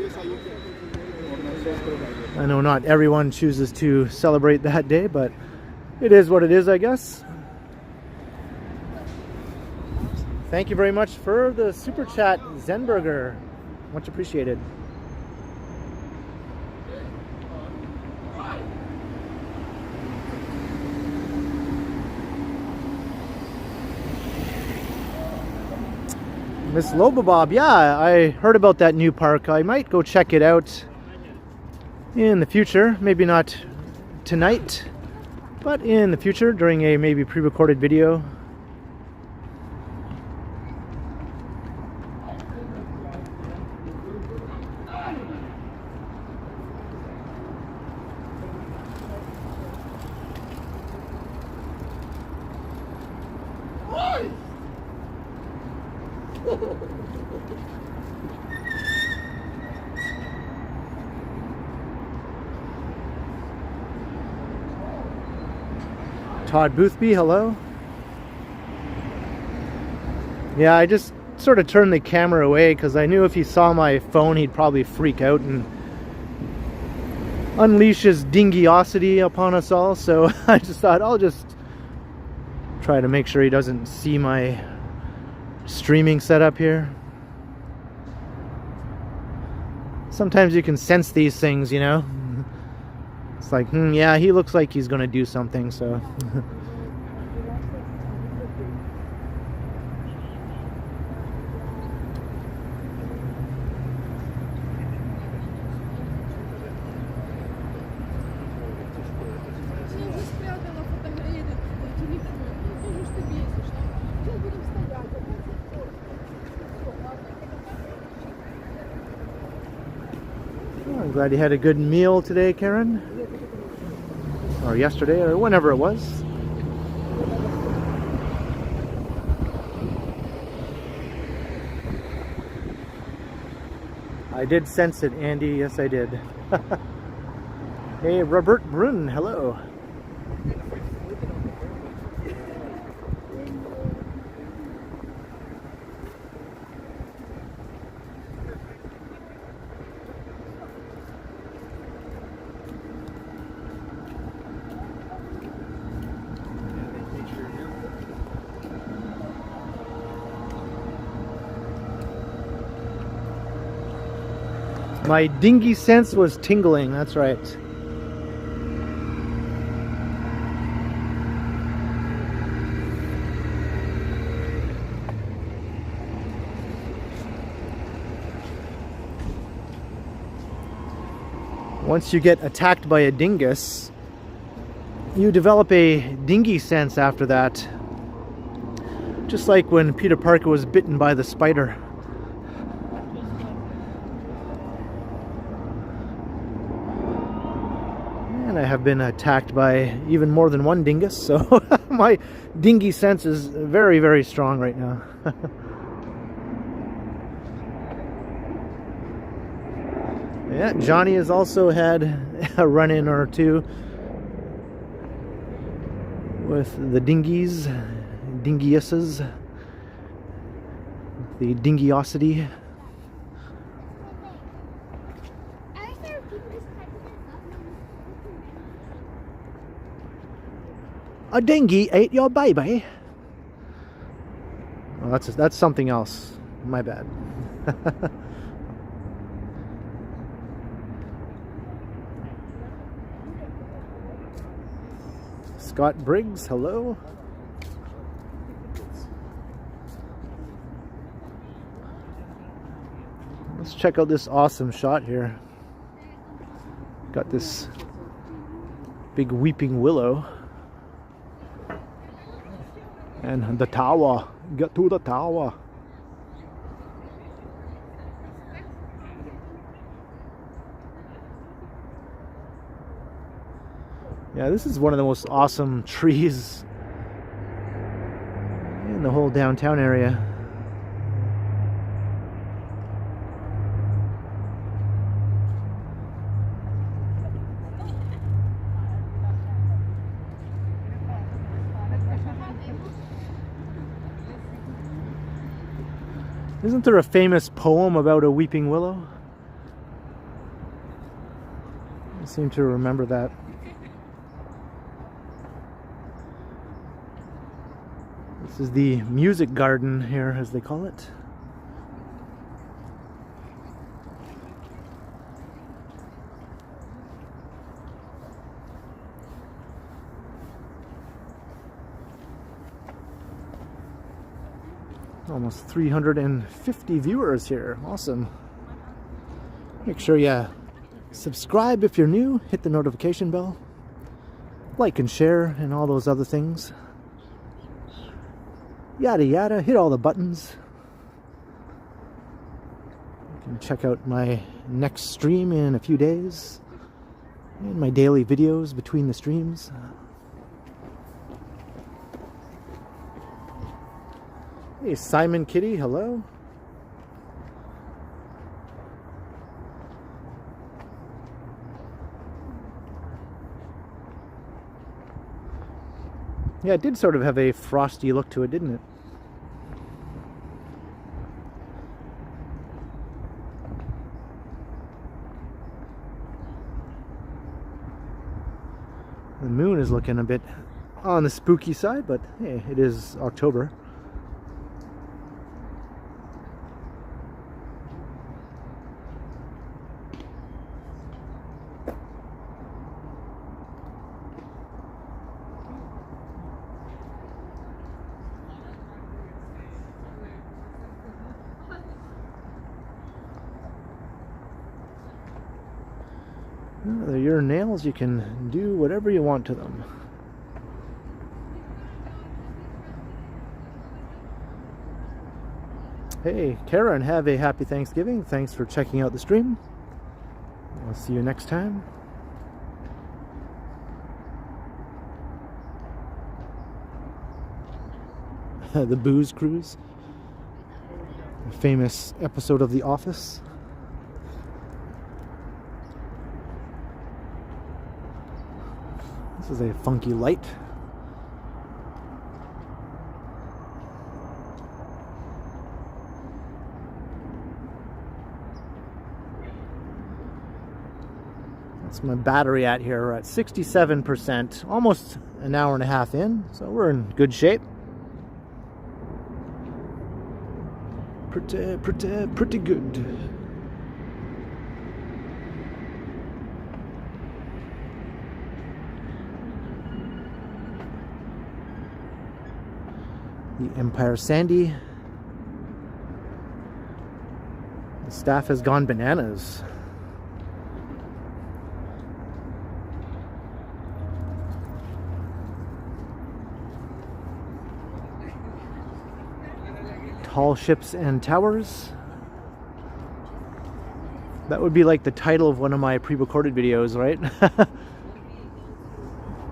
I know not everyone chooses to celebrate that day, but it is what it is, I guess. Thank you very much for the super chat, Zenburger. Much appreciated. Miss Lobabob, yeah, I heard about that new park. I might go check it out in the future. Maybe not tonight, but in the future during a maybe pre-recorded video. Todd Boothby, hello. Yeah, I just sort of turned the camera away because I knew if he saw my phone he'd probably freak out and unleash his dingiosity upon us all, so I just thought I'll just try to make sure he doesn't see my streaming setup here. Sometimes you can sense these things, you know. It's like, yeah, he looks like he's gonna do something, so. I'm glad you had a good meal today, Karen. Or yesterday, or whenever it was. I did sense it, Andy. Yes, I did. Hey, Robert Brun. Hello. My dingy sense was tingling, that's right. Once you get attacked by a dingus, you develop a dingy sense after that. Just like when Peter Parker was bitten by the spider. I have been attacked by even more than one dingus, so my dingy sense is very, very strong right now. Yeah, Johnny has also had a run-in or two with the dingies, dingiuses, the dingiosity. A dingy ate your baby. Well, that's something else. My bad. Scott Briggs, hello. Let's check out this awesome shot here. Got this big weeping willow. And the tower. Get to the tower. Yeah, this is one of the most awesome trees in the whole downtown area. Isn't there a famous poem about a weeping willow? I seem to remember that. This is the music garden here, as they call it. Almost 350 viewers here. Awesome. Make sure you subscribe if you're new, hit the notification bell, like and share, and all those other things. Yada yada, hit all the buttons. You can check out my next stream in a few days, and my daily videos between the streams. Hey, Simon Kitty, hello. Yeah, it did sort of have a frosty look to it, didn't it? The moon is looking a bit on the spooky side, but hey, it is October. They're your nails, you can do whatever you want to them. Hey, Karen, have a happy Thanksgiving. Thanks for checking out the stream. I'll see you next time. The Booze Cruise. A famous episode of The Office. This is a funky light. That's my battery at here. We're at 67%, almost an hour and a half in, so we're in good shape. Pretty good. The Empire Sandy. The staff has gone bananas. Tall Ships and Towers. That would be like the title of one of my pre-recorded videos, right?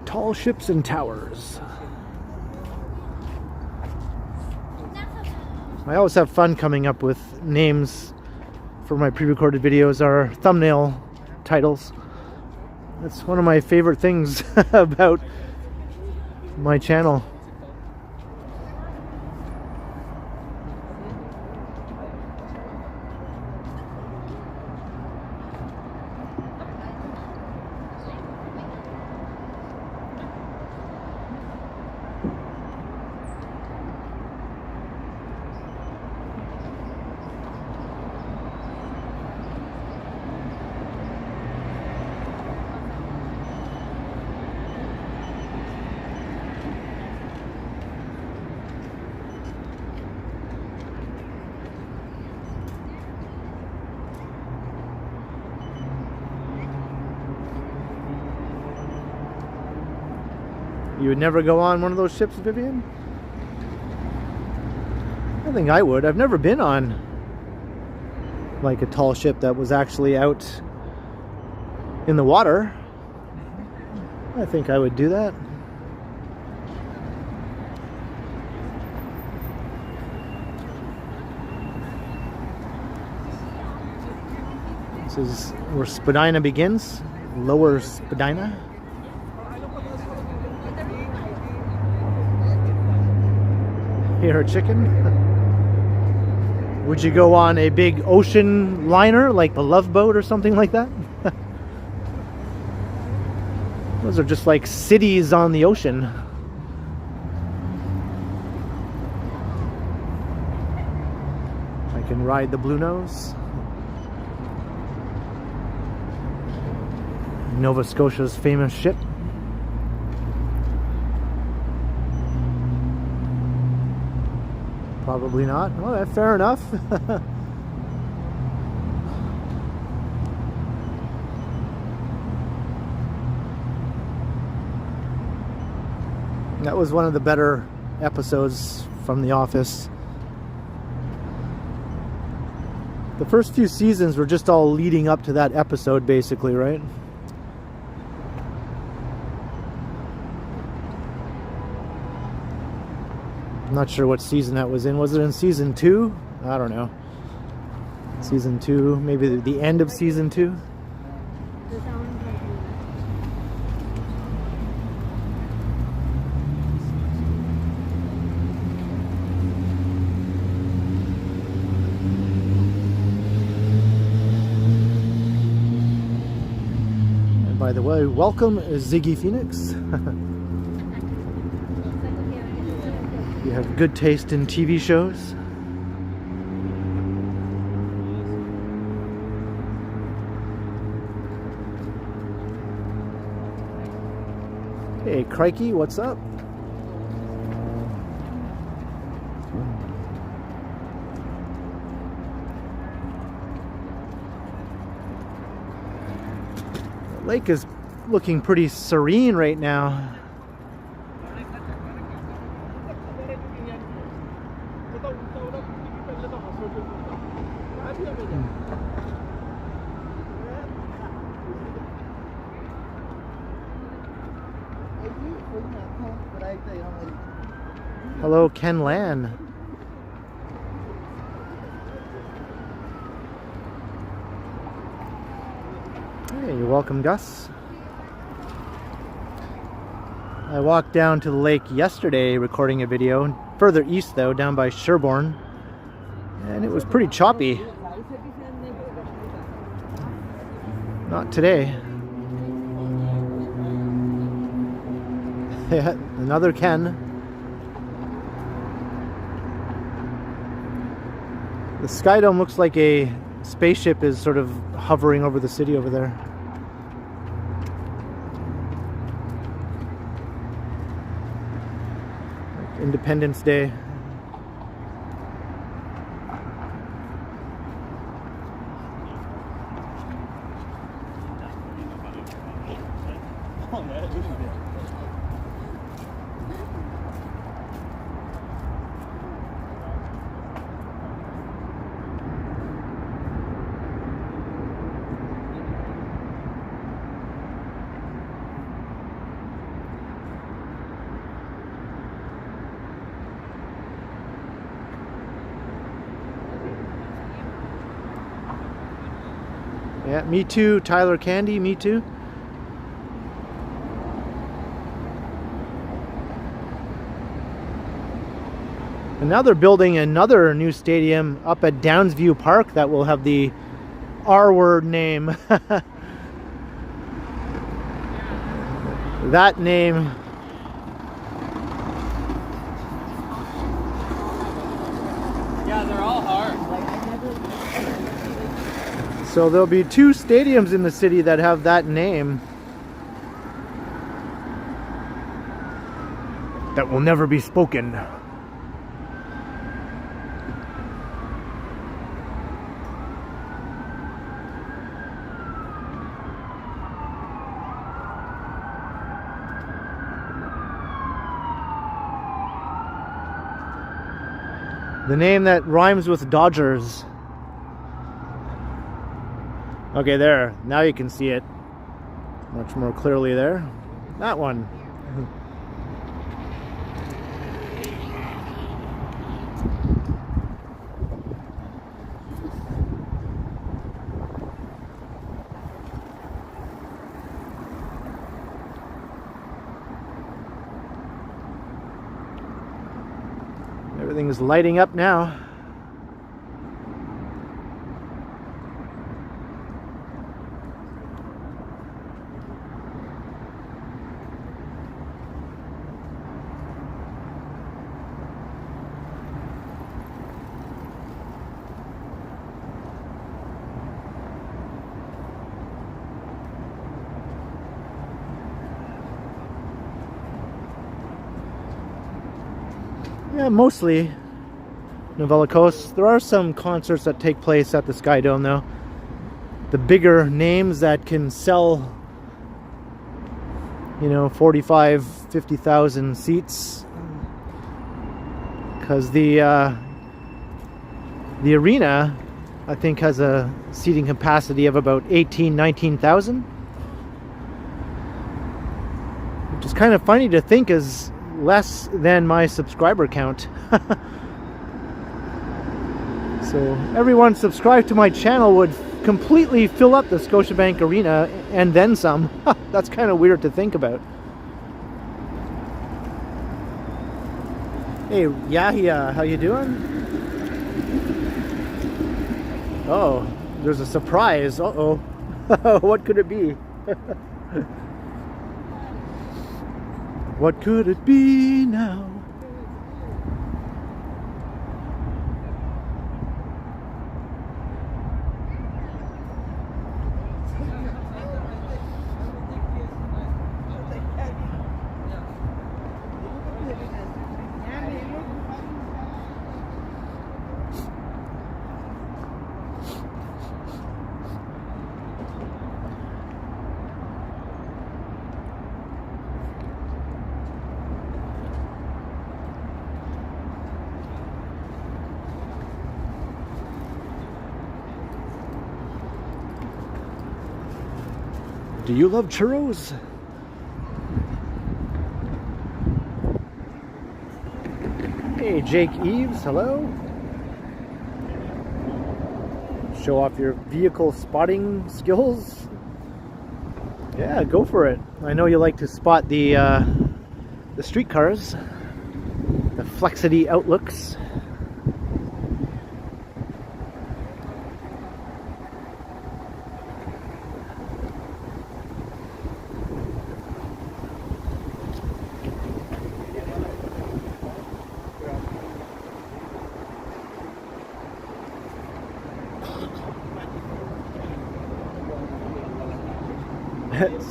Tall Ships and Towers. I always have fun coming up with names for my pre-recorded videos, or thumbnail titles. That's one of my favorite things about my channel. You would never go on one of those ships, Vivian? I think I would. I've never been on like a tall ship that was actually out in the water. I think I would do that. This is where Spadina begins, Lower Spadina. Here, a chicken. Would you go on a big ocean liner like the Love Boat or something like that? Those are just like cities on the ocean. I can ride the Blue Nose. Nova Scotia's famous ship. Probably not. Well, that's fair enough. That was one of the better episodes from The Office. The first few seasons were just all leading up to that episode, basically, right? I'm not sure what season that was in. Was it in season 2? I don't know. Season 2, maybe the end of season 2. And by the way, welcome Ziggy Phoenix. You have good taste in TV shows. Hey, Crikey, what's up? The lake is looking pretty serene right now. Hello, Ken Lan. Hey, you're welcome, Gus. I walked down to the lake yesterday recording a video, further east though, down by Sherbourne, and it was pretty choppy. Not today. Yeah, another Ken. The Sky Dome looks like a spaceship is sort of hovering over the city over there. Like Independence Day. Yeah, me too, Tyler Candy, me too. And now they're building another new stadium up at Downsview Park that will have the R-word name. That name. Yeah, they're all hard. So there'll be 2 stadiums in the city that have that name. That will never be spoken. The name that rhymes with Dodgers. Okay, there. Now you can see it much more clearly there. That one. Everything's lighting up now. Yeah, mostly Novella Coast. There are some concerts that take place at the Sky Dome though. The bigger names that can sell, you know, 45, 50,000 seats. Because the arena, I think, has a seating capacity of about 18, 19,000. Which is kind of funny to think is less than my subscriber count. So everyone subscribed to my channel would completely fill up the Scotiabank Arena and then some. That's kind of weird to think about. Hey Yahya, how you doing? Oh, there's a surprise. Uh-oh. What could it be? What could it be now? Do you love churros? Hey, Jake Eves, hello. Show off your vehicle spotting skills? Yeah, go for it. I know you like to spot the street cars, the flexity outlooks.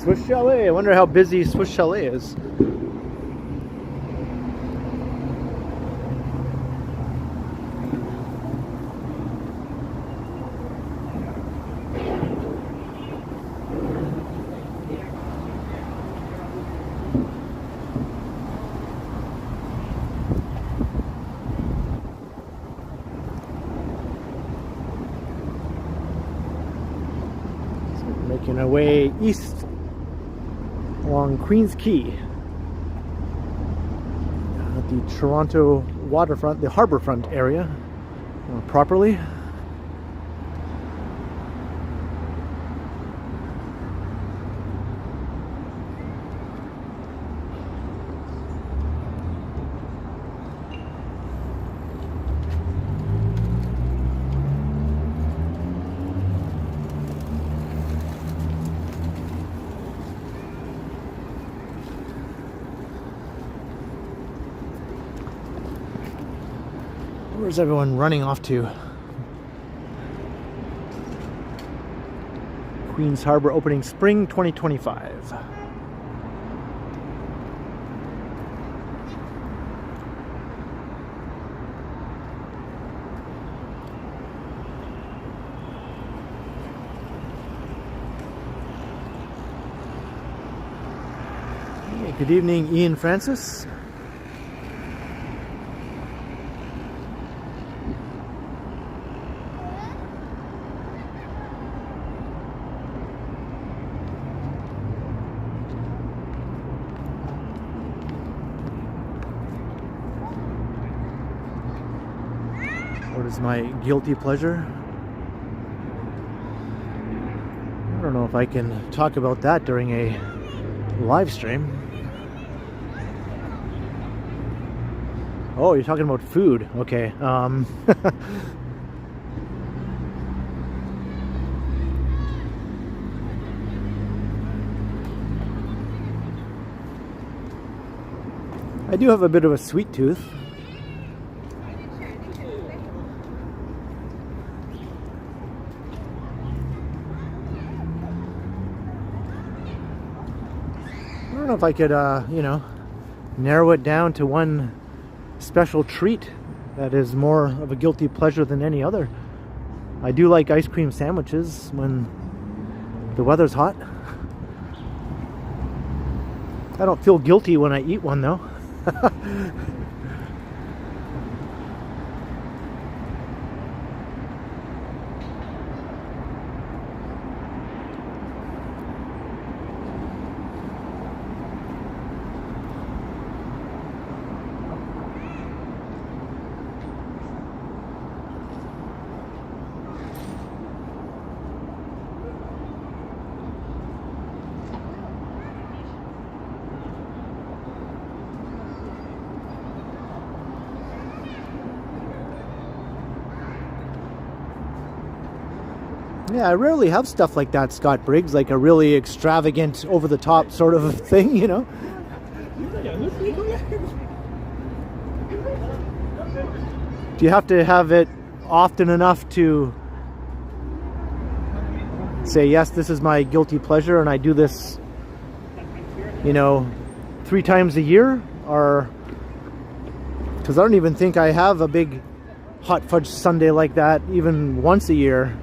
Swiss Chalet. I wonder how busy Swiss Chalet is. Making our way east along Queens Quay at the Toronto waterfront, the harborfront area, more properly. Where's everyone running off to? Queens Harbor opening spring 2025. Hey, good evening, Ian Francis. What is my guilty pleasure? I don't know if I can talk about that during a live stream. Oh, you're talking about food. Okay. I do have a bit of a sweet tooth. I don't know if I could, you know, narrow it down to one special treat that is more of a guilty pleasure than any other. I do like ice cream sandwiches when the weather's hot. I don't feel guilty when I eat one though. Yeah, I rarely have stuff like that, Scott Briggs, like a really extravagant, over-the-top sort of thing, you know? Do you have to have it often enough to say, yes, this is my guilty pleasure and I do this, you know, 3 times a year? Or, because I don't even think I have a big hot fudge sundae like that even once a year.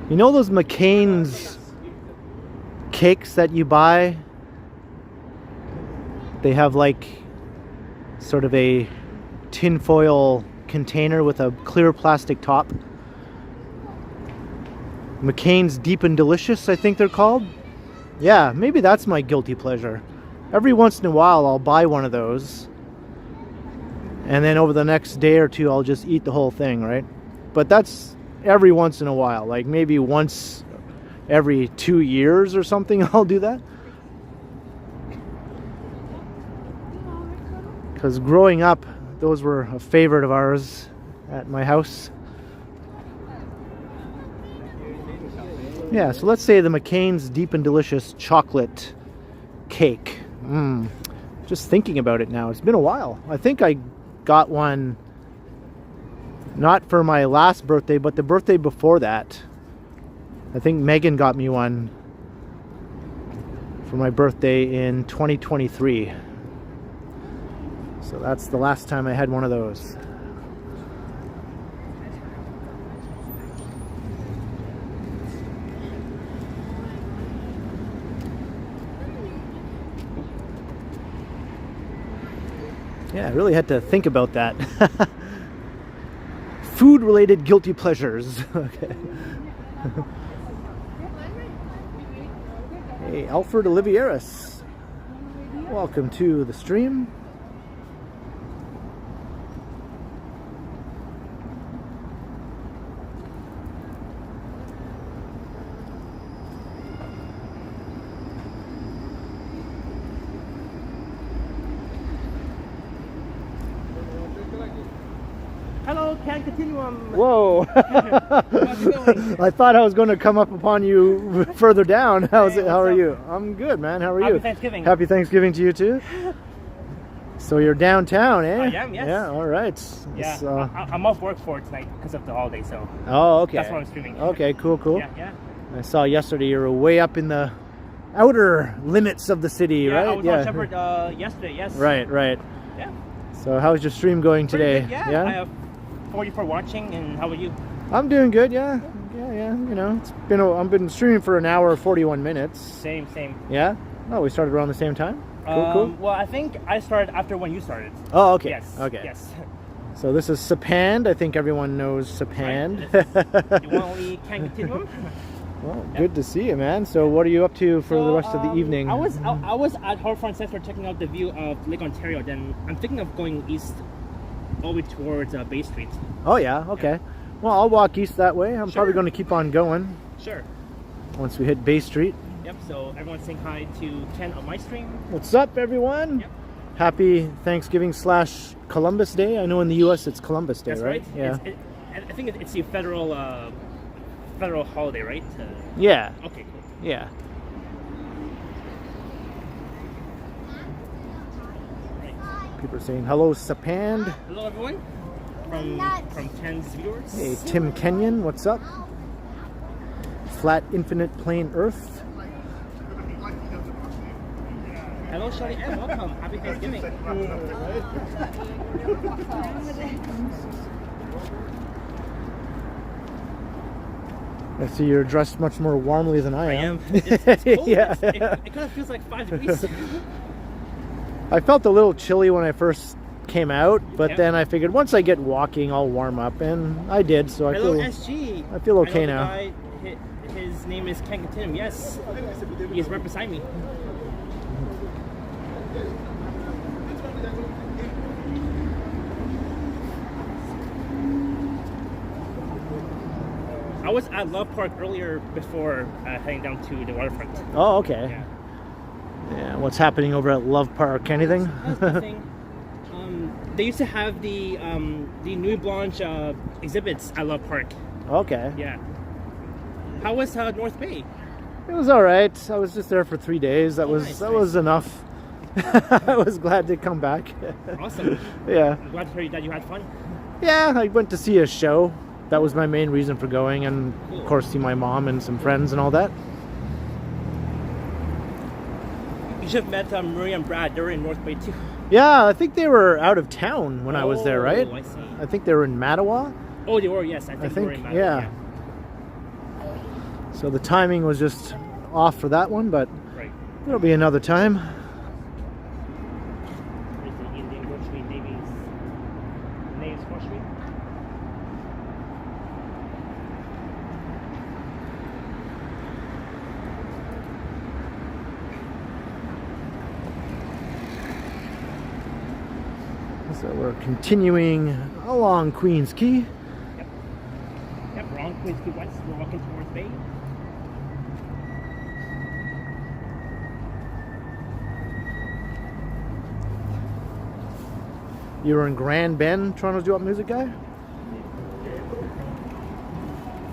You know those McCain's cakes that you buy? They have like sort of a tinfoil container with a clear plastic top. McCain's Deep and Delicious, I think they're called. Yeah, maybe that's my guilty pleasure. Every once in a while I'll buy one of those. And then over the next day or two I'll just eat the whole thing, right? But that's every once in a while, like maybe once every 2 years or something I'll do that. Because growing up, those were a favorite of ours at my house. Yeah, so let's say the McCain's Deep and Delicious chocolate cake. Just thinking about it now, it's been a while. I think I got one not for my last birthday, but the birthday before that. I think Megan got me one for my birthday in 2023. So that's the last time I had one of those. Yeah, I really had to think about that. Food-related guilty pleasures. Okay. Hey, Alfred Olivieris. Welcome to the stream. Hello, Ken Continuum. Whoa! How's it going? I thought I was going to come up upon you further down. How's it? How are you? I'm good, man. How are you? Happy Thanksgiving. Happy Thanksgiving to you too. So you're downtown, eh? I am, yes. Yeah. All right. Yeah, So, I'm off work for tonight because of the holiday, so oh, okay. that's why I'm streaming. Okay, cool. Yeah. I saw yesterday you were way up in the outer limits of the city, Yeah, right? I was on Shepherd yesterday, yes. Right. Yeah. So how's your stream going Pretty today? good, yeah. I have 44 watching, and how about you? I'm doing good, yeah. Yeah. You know, I've been streaming for an hour 41 minutes. Same. Yeah? Oh, we started around the same time? Cool. Well, I think I started after when you started. Oh, okay. Yes. Okay. Yes. So this is Sapand. I think everyone knows Sapand. Right. You want to Ken Continuum? Well, good to see you, man. So what are you up to for the rest of the evening? I was at Waterfront Center checking out the view of Lake Ontario. Then I'm thinking of going east, all the way towards Bay Street. Oh, yeah? Okay. Well, I'll walk east that way. I'm probably going to keep on going. Sure. Once we hit Bay Street. Yep, so everyone's saying hi to Ken on my stream. What's up, everyone? Yep. Happy Thanksgiving / Columbus Day. I know in the U.S. it's Columbus Day, That's right? right. Yeah. I think it's the federal holiday, right? Yeah. Okay, cool. Yeah. Right. People are saying hello, Sapand. Hello, everyone. From Ken's viewers. Hey, Tim Kenyon, what's up? Flat Infinite Plane Earth. Hello, Shelley, and welcome. Happy Thanksgiving. I see you're dressed much more warmly than I am. It's cold. Yeah. It kind of feels like 5 degrees. I felt a little chilly when I first came out, but Yeah. then I figured once I get walking, I'll warm up, and I did. So Hello, I SG. feel okay I know now. the guy, his name is Ken Continuum. Yes, he is right beside me. I was at Love Park earlier before heading down to the waterfront. Oh, okay. Yeah. Yeah. What's happening over at Love Park? Anything? Nothing. They used to have the Nuit Blanche exhibits at Love Park. Okay. Yeah. How was North Bay? It was all right. I was just there for 3 days. That was enough. I was glad to come back. Awesome. Yeah. I'm glad to hear that you had fun. Yeah, I went to see a show. That was my main reason for going, and of course see my mom and some friends and all that. You should have met Maria and Brad. They were in North Bay too. Yeah, I think they were out of town when I was there, right? I see. I think they were in Mattawa. Oh, they were, yes. I think they were in Mattawa, yeah. So the timing was just off for that one, but Right. there'll be another time. There's the Indian grocery, Nave's grocery. So we're continuing along Queens Quay. Yep, we're on Queens Quay West. We're walking towards Bay. You were in Grand Bend, Toronto's Do Up Music Guy?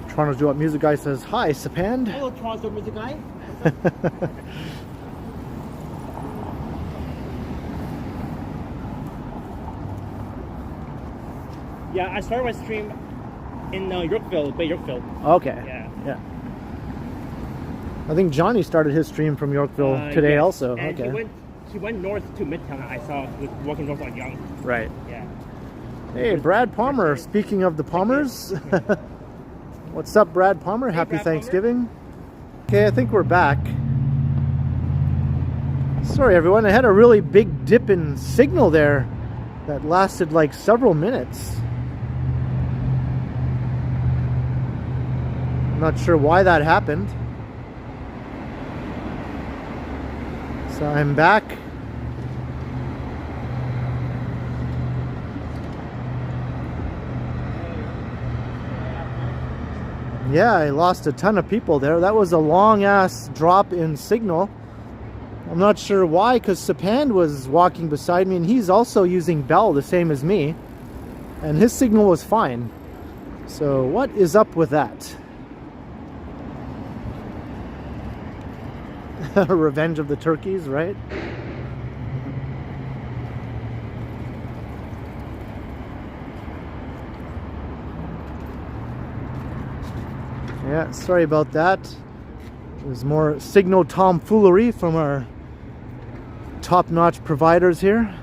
Toronto's Do Up Music Guy says, hi, Sapand. Hello, Toronto music guy. Yeah, I started my stream in Yorkville, Bay Yorkville. Okay. Yeah. I think Johnny started his stream from Yorkville today yes. also. And Okay. he went north to Midtown. I saw walking north on Yonge. Right. Yeah. Hey, Brad Palmer. Speaking of the Palmers, what's up, Brad Palmer? Happy Brad Palmer. Thanksgiving. Okay, I think we're back. Sorry, everyone. I had a really big dip in signal there that lasted like several minutes. I'm not sure why that happened. So I'm back. Yeah, I lost a ton of people there. That was a long ass drop in signal. I'm not sure why, because Sapand was walking beside me and he's also using Bell, the same as me. And his signal was fine. So what is up with that? Revenge of the turkeys, right? Yeah, sorry about that. There's more signal tomfoolery from our top-notch providers here.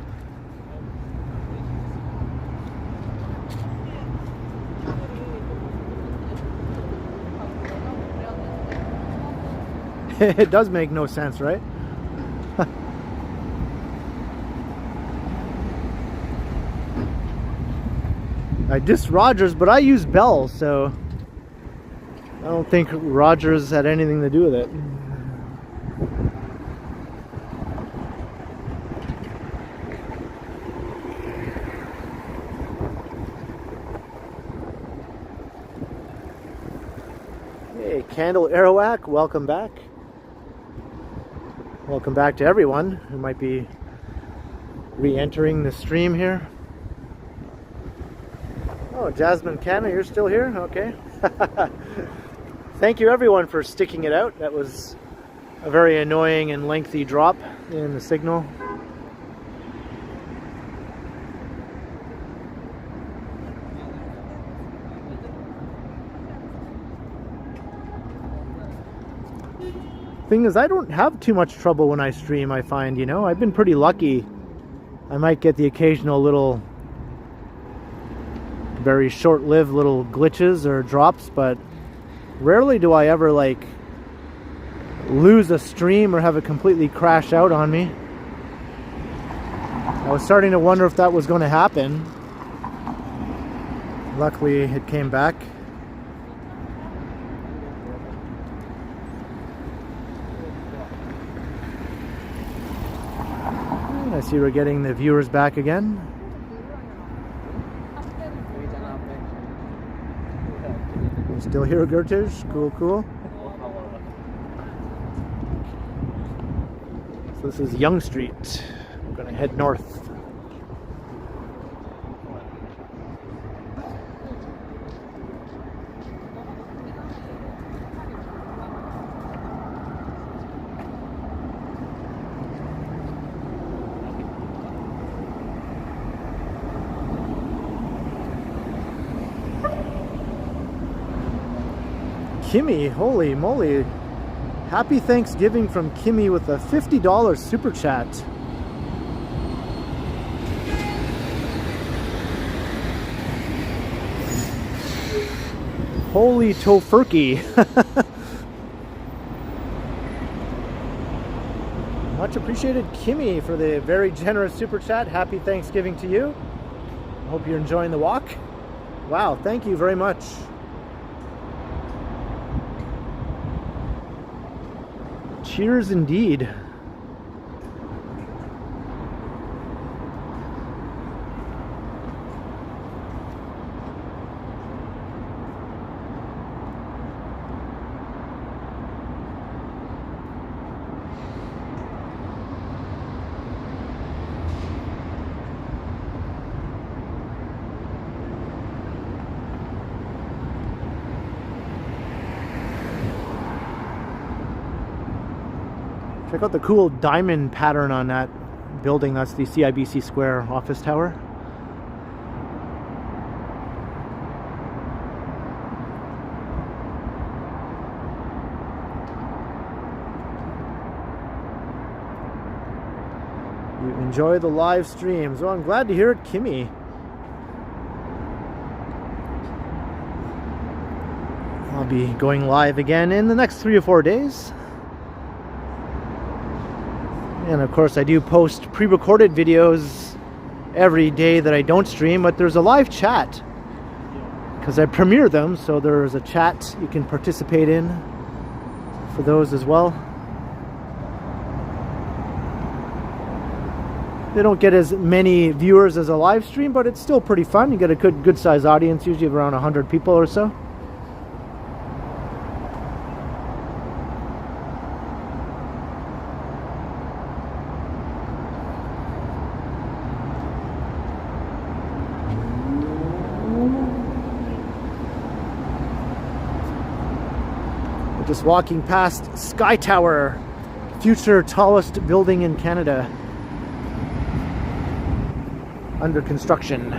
It does make no sense, right? I diss Rogers, but I use Bell, so I don't think Rogers had anything to do with it. Hey, Candle Arawak, welcome back. Welcome back to everyone who might be re-entering the stream here. Oh, Jasmine Canna, you're still here? Okay. Thank you everyone for sticking it out. That was a very annoying and lengthy drop in the signal. Thing is, I don't have too much trouble when I stream, I find, you know. I've been pretty lucky. I might get the occasional little, very short-lived little glitches or drops, but rarely do I ever, like, lose a stream or have it completely crash out on me. I was starting to wonder if that was going to happen. Luckily, it came back. I see we're getting the viewers back again. You're still here, Gertish? Cool, cool. So this is Yonge Street. We're gonna head north. Kimmy, holy moly. Happy Thanksgiving from Kimmy with a $50 super chat. Holy tofurkey. Much appreciated, Kimmy, for the very generous super chat. Happy Thanksgiving to you. Hope you're enjoying the walk. Wow, thank you very much. Cheers indeed. Check out the cool diamond pattern on that building. That's the CIBC Square office tower. You enjoy the live streams. Well, I'm glad to hear it, Kimmy. I'll be going live again in the next 3 or 4 days. And of course I do post pre-recorded videos every day that I don't stream, but there's a live chat because I premiere them, so there's a chat you can participate in for those as well. They don't get as many viewers as a live stream, but it's still pretty fun. You get a good size audience, usually around 100 people or so. Just walking past Sky Tower, future tallest building in Canada, under construction.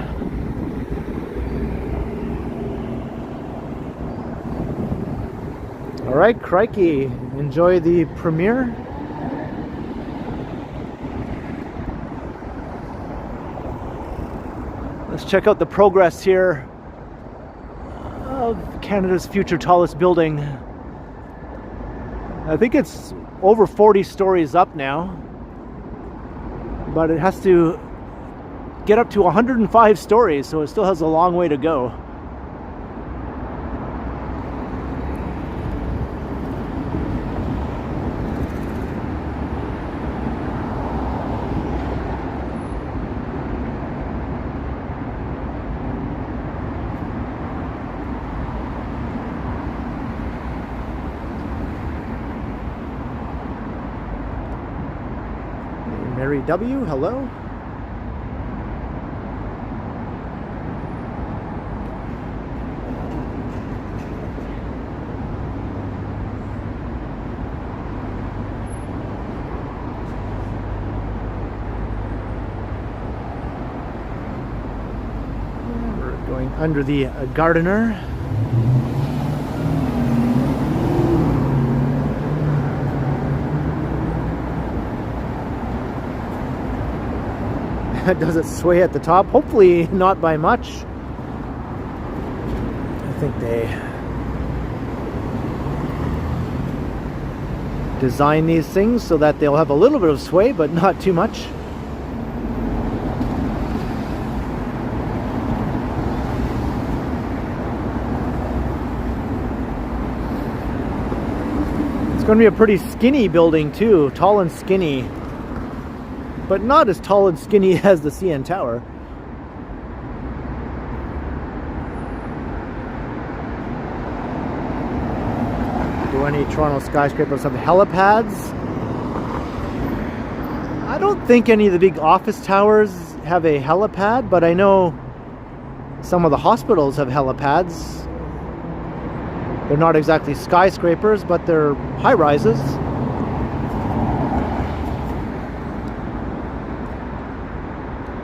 All right, crikey, enjoy the premiere. Let's check out the progress here of Canada's future tallest building. I think it's over 40 stories up now, but it has to get up to 105 stories, so it still has a long way to go. Mary W, hello. We're going under the Gardener. Does it sway at the top? Hopefully not by much. I think they design these things so that they'll have a little bit of sway, but not too much. It's going to be a pretty skinny building too, tall and skinny. But not as tall and skinny as the CN Tower. Do any Toronto skyscrapers have helipads? I don't think any of the big office towers have a helipad, but I know some of the hospitals have helipads. They're not exactly skyscrapers, but they're high-rises.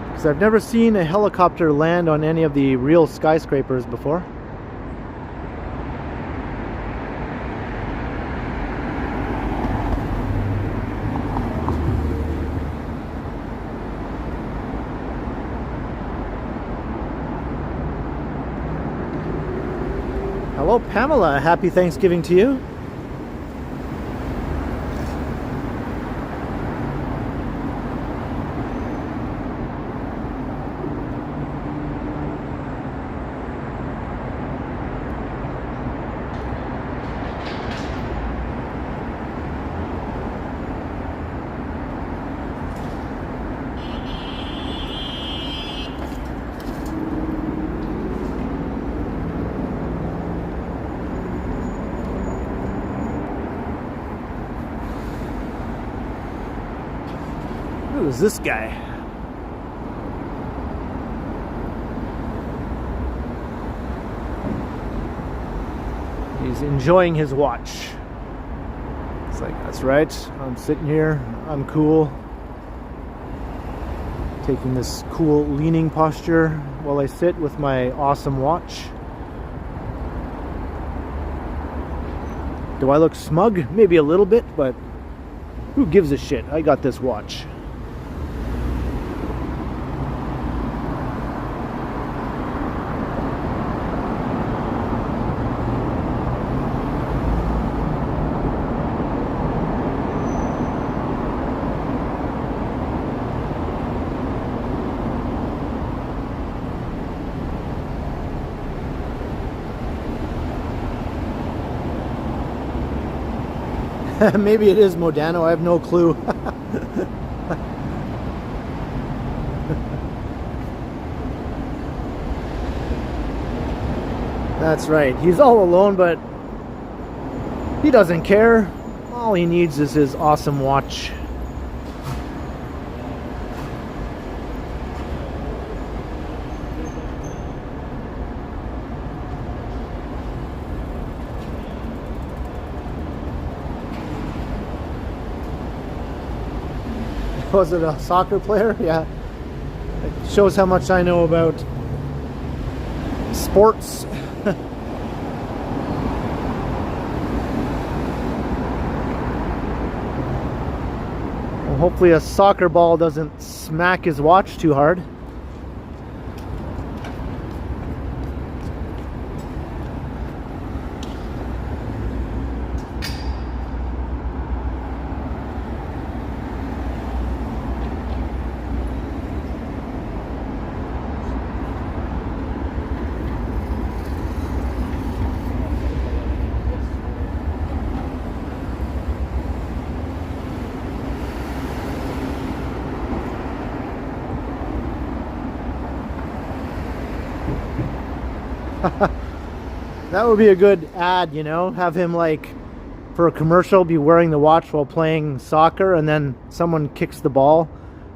Because I've never seen a helicopter land on any of the real skyscrapers before. Hello, Pamela. Happy Thanksgiving to you. Who's this guy? He's enjoying his watch. It's like, that's right, I'm sitting here, I'm cool. Taking this cool leaning posture while I sit with my awesome watch. Do I look smug? Maybe a little bit, but who gives a shit? I got this watch. Maybe it is Modano, I have no clue. That's right, he's all alone, but he doesn't care. All he needs is his awesome watch. Was it a soccer player? Yeah. It shows how much I know about sports. Well, hopefully a soccer ball doesn't smack his watch too hard. That would be a good ad, you know, have him like for a commercial be wearing the watch while playing soccer, and then someone kicks the ball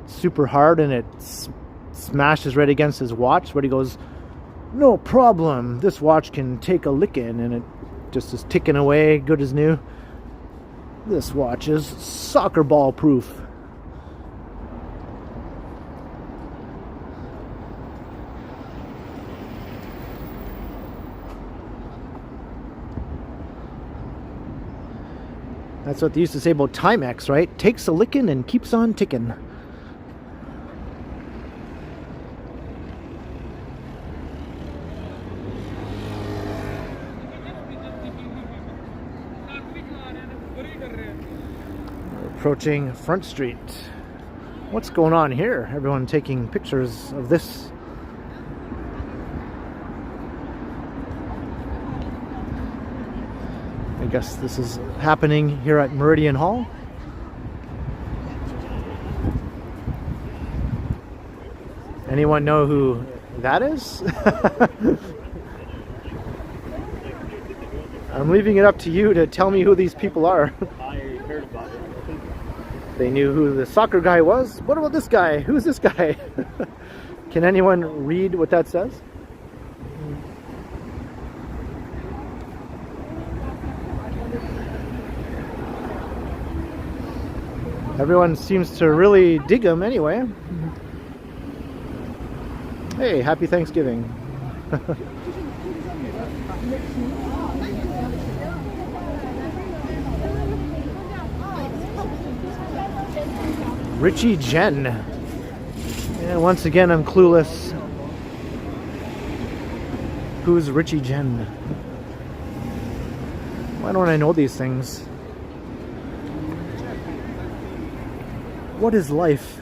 super hard and it smashes right against his watch, but he goes, "No problem, this watch can take a licking," and it just is ticking away good as new. This watch is soccer ball proof. That's what they used to say about Timex, right? Takes a licking and keeps on ticking. We're approaching Front Street. What's going on here? Everyone taking pictures of this. I guess this is happening here at Meridian Hall. Anyone know who that is? I'm leaving it up to you to tell me who these people are. I heard about it. They knew who the soccer guy was. What about this guy? Who's this guy? Can anyone read what that says? Everyone seems to really dig him anyway. Hey, happy Thanksgiving. Richie Jen. And once again, I'm clueless. Who's Richie Jen? Why don't I know these things? What is life?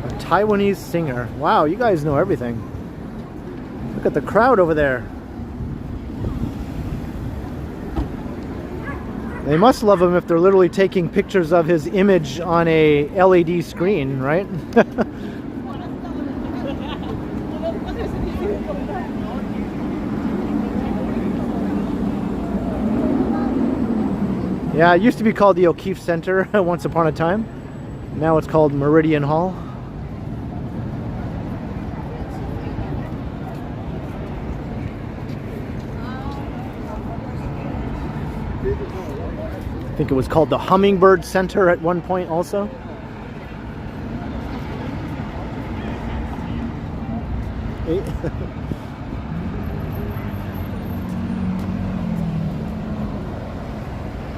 A Taiwanese singer. Wow, you guys know everything. Look at the crowd over there. They must love him if they're literally taking pictures of his image on a LED screen, right? Yeah, it used to be called the O'Keefe Center once upon a time. Now it's called Meridian Hall. I think it was called the Hummingbird Center at one point also.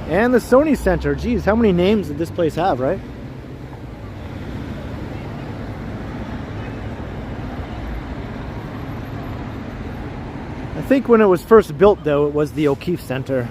And the Sony Center. Geez, how many names did this place have, right? I think when it was first built, though, it was the O'Keefe Center.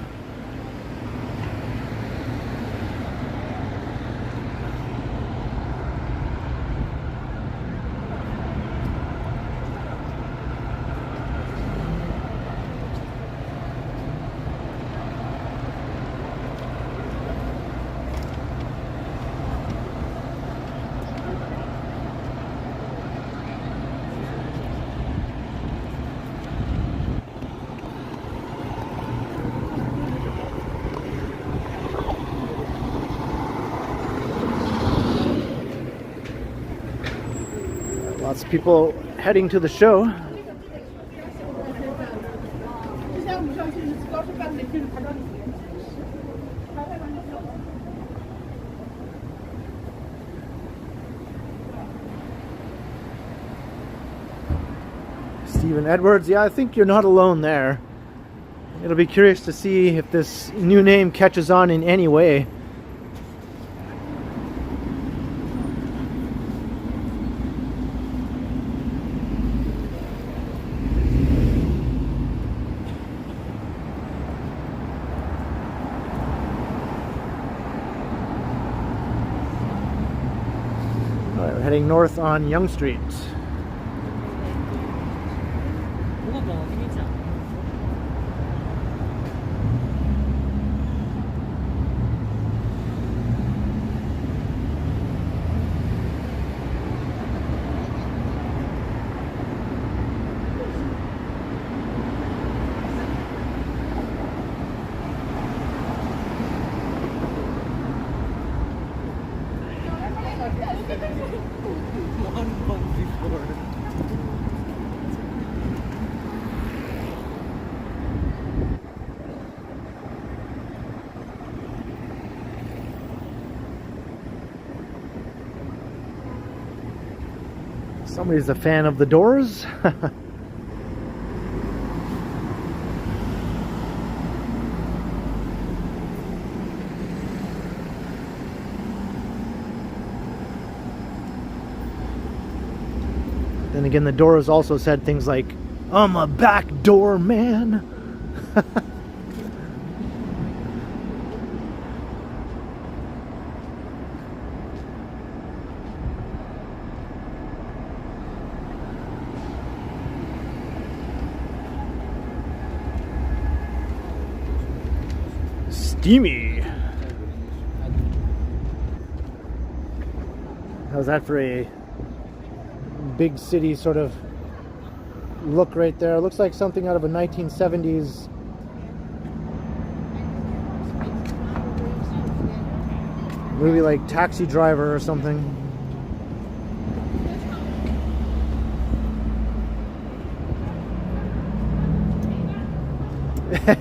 Lots of people heading to the show. Stephen Edwards, yeah, I think you're not alone there. It'll be curious to see if this new name catches on in any way. We're heading north on Yonge Street. Somebody's a fan of the Doors. Then again, the Doors also said things like, "I'm a backdoor man." Steamy. How's that for a big city sort of look right there? Looks like something out of a 1970s movie like Taxi Driver or something.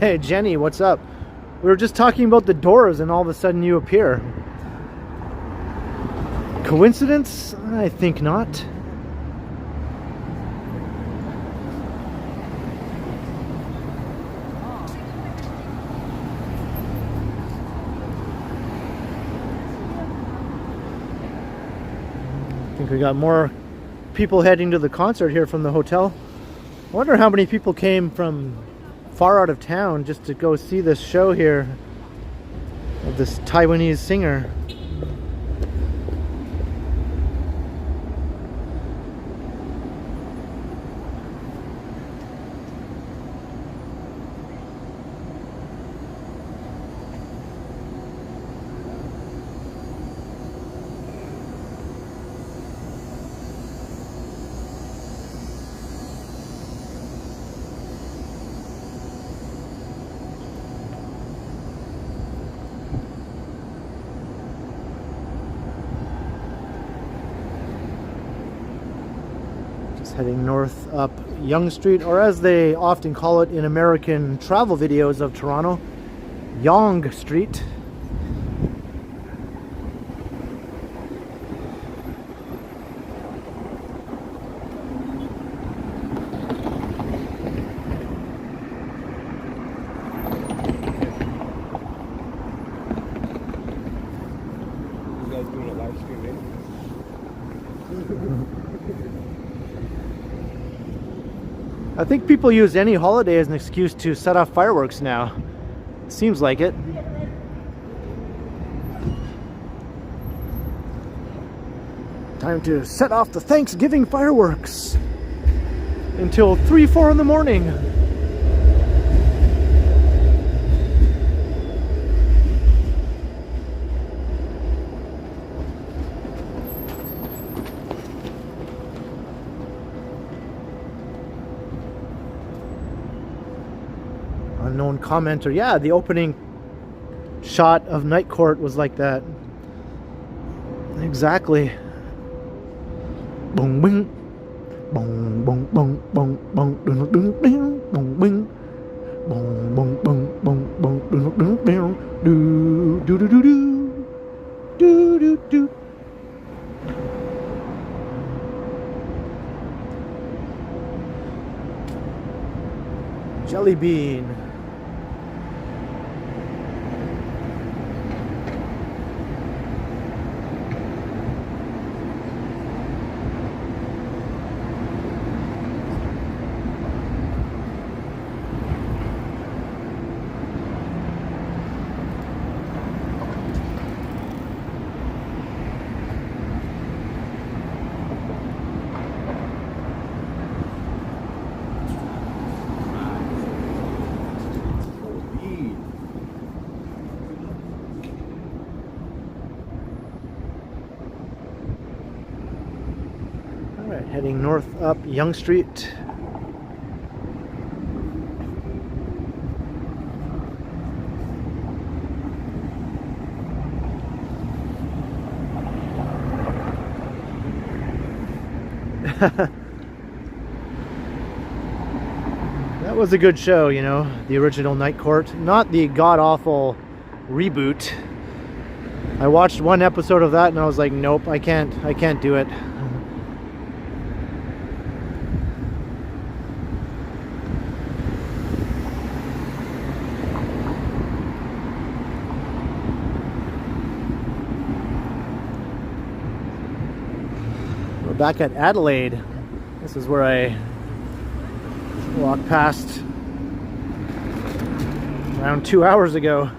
Hey Jenny, what's up? We were just talking about the Doors and all of a sudden you appear. Coincidence? I think not. I think we got more people heading to the concert here from the hotel. I wonder how many people came from far out of town just to go see this show here of this Taiwanese singer. Heading north up Yonge Street, or as they often call it in American travel videos of Toronto, Yonge Street. You guys doing a live stream, eh? I think people use any holiday as an excuse to set off fireworks now. Seems like it. Time to set off the Thanksgiving fireworks until 3-4 in the morning. Unknown commenter. Yeah, the opening shot of Night Court was like that. Exactly. Boom, bing. Boom, boom, boom, boom, boom, boom, boom, boom, boom, boom. Boom, boom, boom, boom, boom, boom, boom, boom. Do, do, do, do, do. Do, do, do. Jelly bean. Alright, heading north up Yonge Street. That was a good show, you know, the original Night Court, not the god-awful reboot. I watched one episode of that and I was like, nope, I can't do it. back at Adelaide. This is where I walked past around 2 hours ago.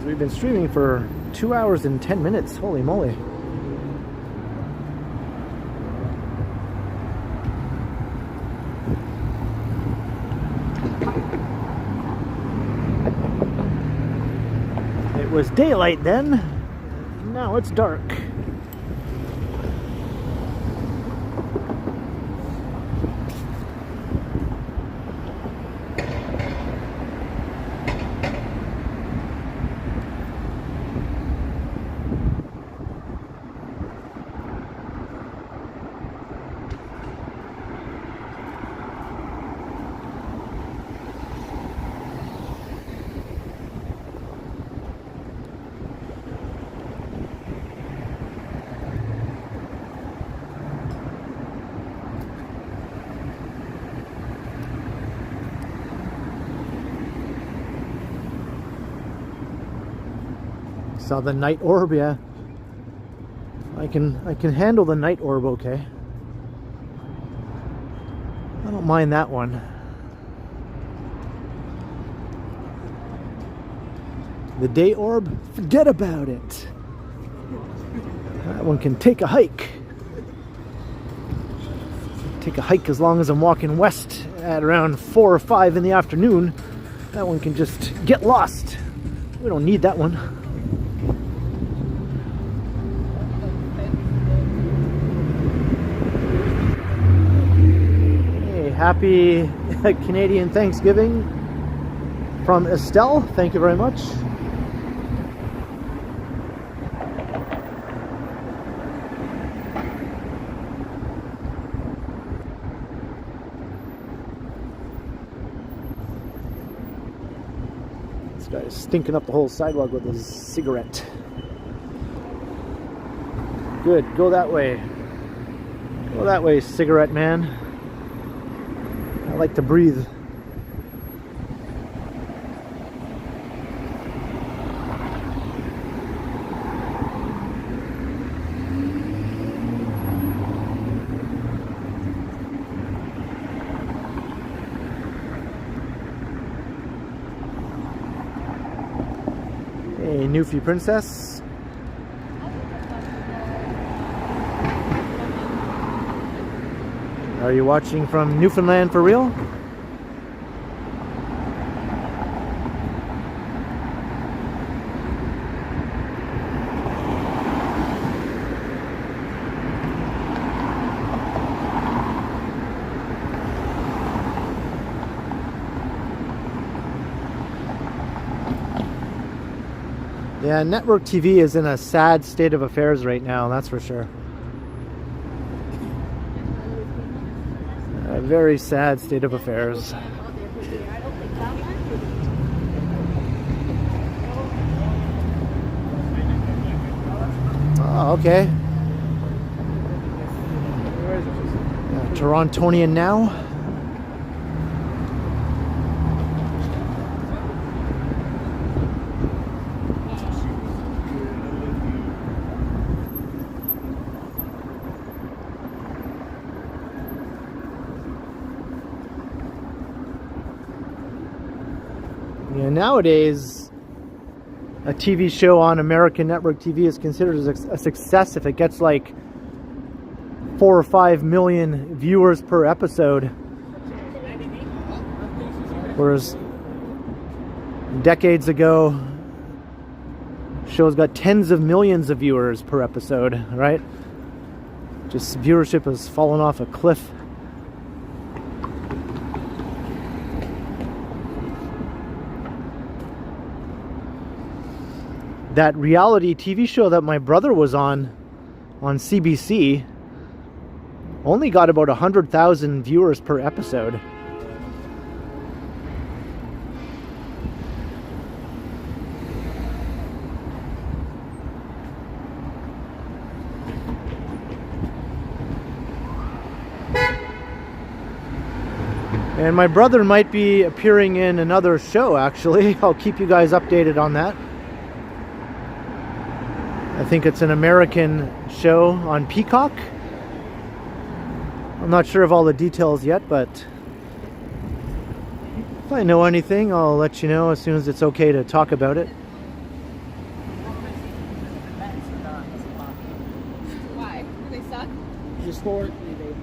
We've been streaming for 2 hours and 10 minutes. Holy moly. It was daylight then. Now it's dark. Saw the night orb, yeah. I can handle the night orb okay. I don't mind that one. The day orb, forget about it. That one can take a hike. Take a hike as long as I'm walking west at around 4 or 5 in the afternoon. That one can just get lost. We don't need that one. Happy Canadian Thanksgiving from Estelle. Thank you very much. This guy is stinking up the whole sidewalk with his cigarette. Good, go that way. Go that way, cigarette man. I like to breathe. Hey, Newfie Princess. Are you watching from Newfoundland for real? Yeah, network TV is in a sad state of affairs right now, that's for sure. A very sad state of affairs. Oh, okay. Torontonian now. Yeah, nowadays, a TV show on American network TV is considered a success if it gets like 4 or 5 million viewers per episode. Whereas decades ago, shows got tens of millions of viewers per episode, right? Just viewership has fallen off a cliff. That reality TV show that my brother was on CBC, only got about 100,000 viewers per episode. And my brother might be appearing in another show, actually. I'll keep you guys updated on that. I think it's an American show on Peacock. I'm not sure of all the details yet, but if I know anything, I'll let you know as soon as it's okay to talk about it. Why? Do they suck? Historically, they.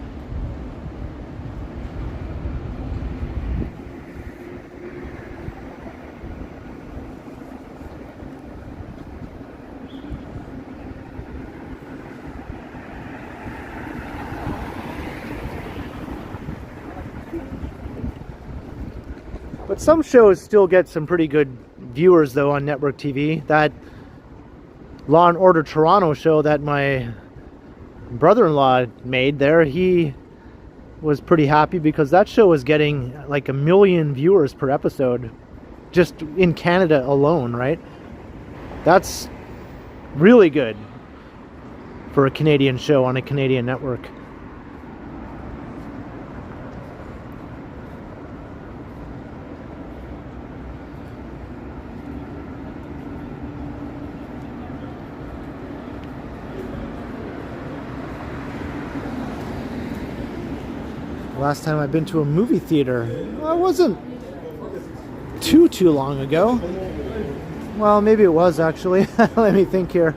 But some shows still get some pretty good viewers though on network TV. That Law and Order Toronto show that my brother-in-law made there, he was pretty happy because that show was getting like 1 million viewers per episode just in Canada alone, right? That's really good for a Canadian show on a Canadian network. Last time I've been to a movie theater, well, it wasn't too long ago. Well, maybe it was actually. Let me think here.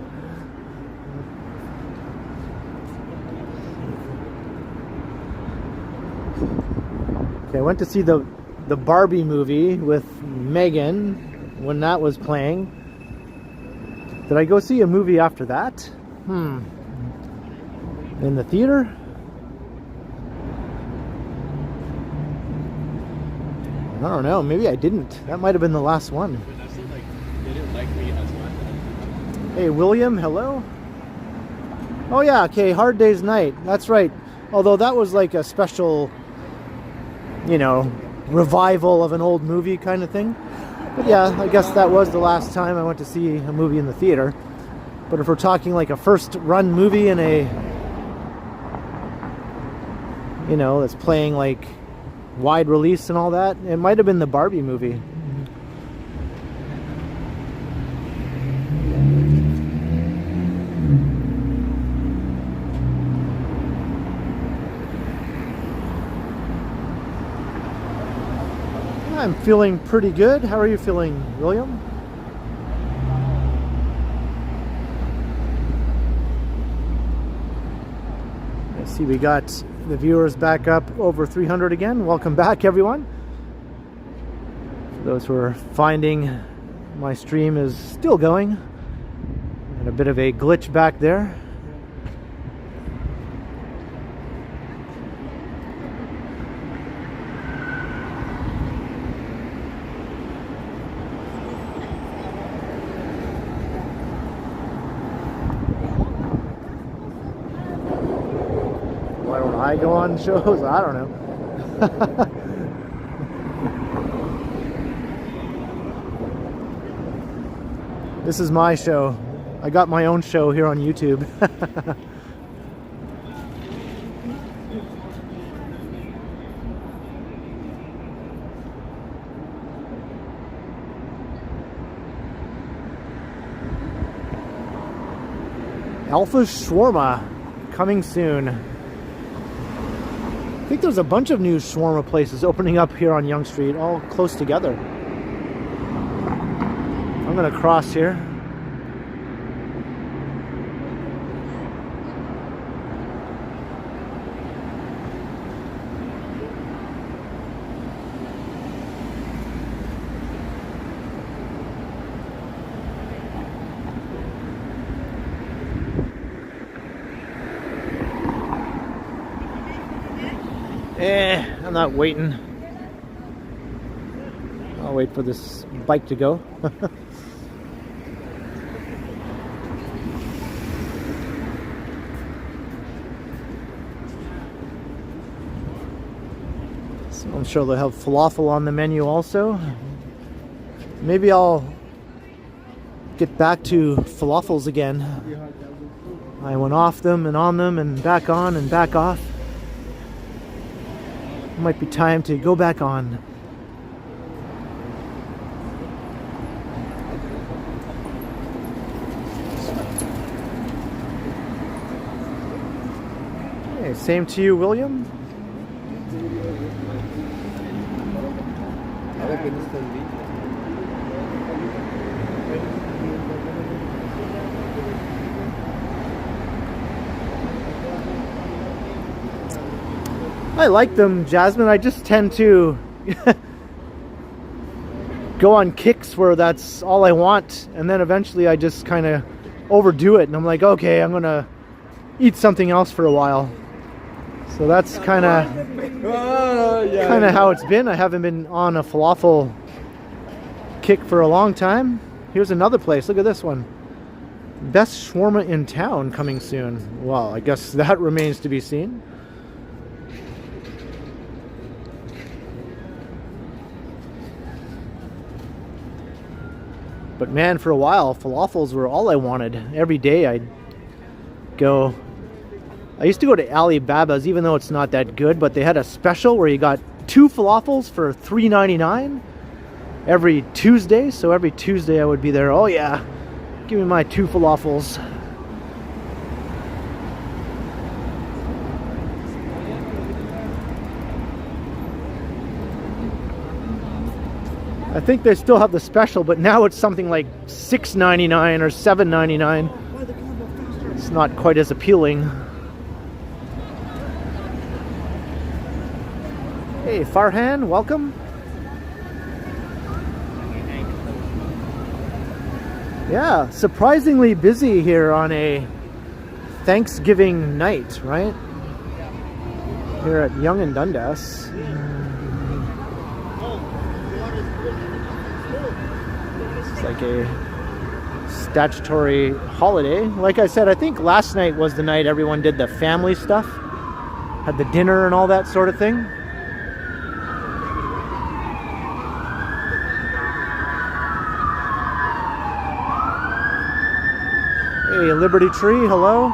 Okay, I went to see the Barbie movie with Megan when that was playing. Did I go see a movie after that? In the theater? I don't know, maybe I didn't. That might have been the last one. They didn't like me as much. Hey, William, hello? Oh yeah, okay, Hard Day's Night. That's right. Although that was like a special, you know, revival of an old movie kind of thing. But yeah, I guess that was the last time I went to see a movie in the theater. But if we're talking like a first run movie in a, you know, that's playing like wide release and all that, it might have been the Barbie movie. I'm feeling pretty good. How are you feeling, William? I see we got the viewers back up over 300 again. Welcome back, everyone. For those who are finding my stream is still going. Had a bit of a glitch back there. Why don't I go on shows? I don't know. This is my show. I got my own show here on YouTube. Alpha Shawarma coming soon. I think there's a bunch of new shawarma places opening up here on Yonge Street, all close together. I'm gonna cross here. I'm not waiting. I'll wait for this bike to go. So I'm sure they'll have falafel on the menu also. Maybe I'll get back to falafels again. I went off them and on them and back on and back off. Might be time to go back on. Hey, same to you, William. I like them, Jasmine. I just tend to go on kicks where that's all I want, and then eventually I just kind of overdo it, and I'm like, okay, I'm gonna eat something else for a while. So that's kind of how it's been. I haven't been on a falafel kick for a long time. Here's another place. Look at this one. Best shawarma in town coming soon. Well, I guess that remains to be seen. But man, for a while, falafels were all I wanted. Every day I'd go. I used to go to Alibaba's, even though it's not that good, but they had a special where you got 2 falafels for $3.99 every Tuesday. So every Tuesday I would be there. Oh yeah, give me my 2 falafels. I think they still have the special, but now it's something like $6.99 or $7.99. It's not quite as appealing. Hey, Farhan, welcome. Yeah, surprisingly busy here on a Thanksgiving night, right? Here at Yonge and Dundas. It's like a statutory holiday. Like I said, I think last night was the night everyone did the family stuff, had the dinner and all that sort of thing. Hey, Liberty Tree, hello.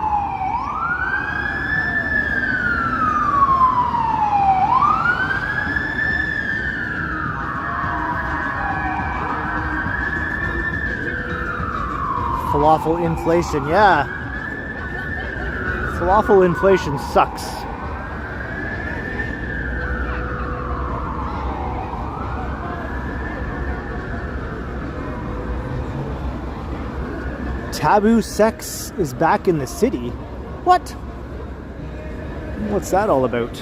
Falafel inflation, yeah. Falafel inflation sucks. Taboo sex is back in the city. What? What's that all about?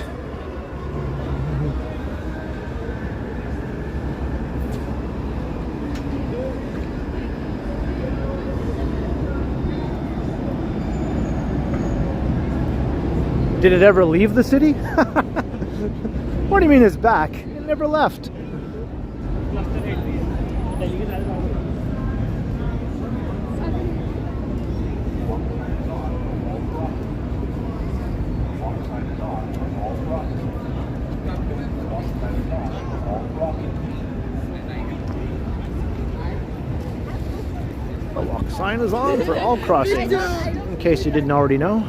Did it ever leave the city? What do you mean it's back? It never left. The walk sign is on for all crossings, in case you didn't already know.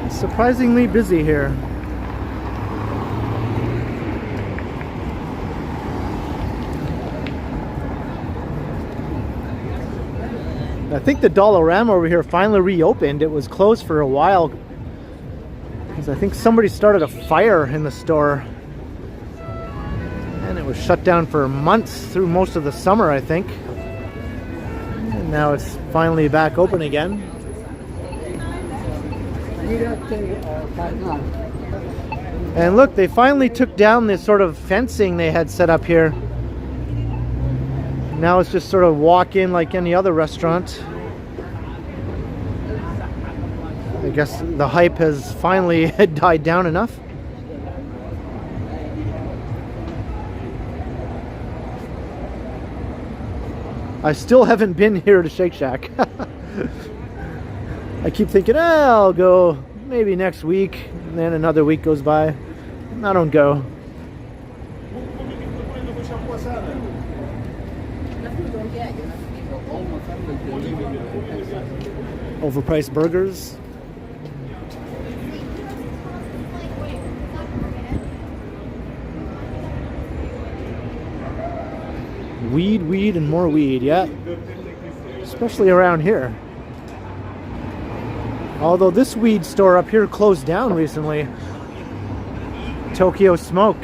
Surprisingly busy here. I think the Dollarama over here finally reopened. It was closed for a while because I think somebody started a fire in the store and it was shut down for months through most of the summer, I think. And now it's finally back open again. And look, they finally took down this sort of fencing they had set up here. Now it's just sort of walk in like any other restaurant. I guess the hype has finally died down enough. I still haven't been here to Shake Shack. I keep thinking, I'll go maybe next week, and then another week goes by. I don't go. Overpriced burgers. Weed, weed, and more weed, yeah. Especially around here. Although this weed store up here closed down recently. Tokyo Smoke.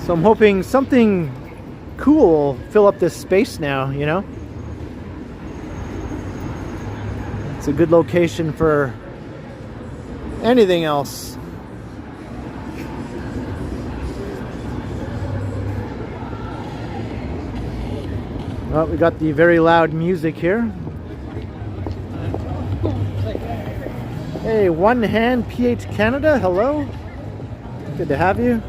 So I'm hoping something cool will fill up this space now, you know? It's a good location for anything else. Well, we got the very loud music here. Hey, One Hand PH Canada, hello. Good to have you.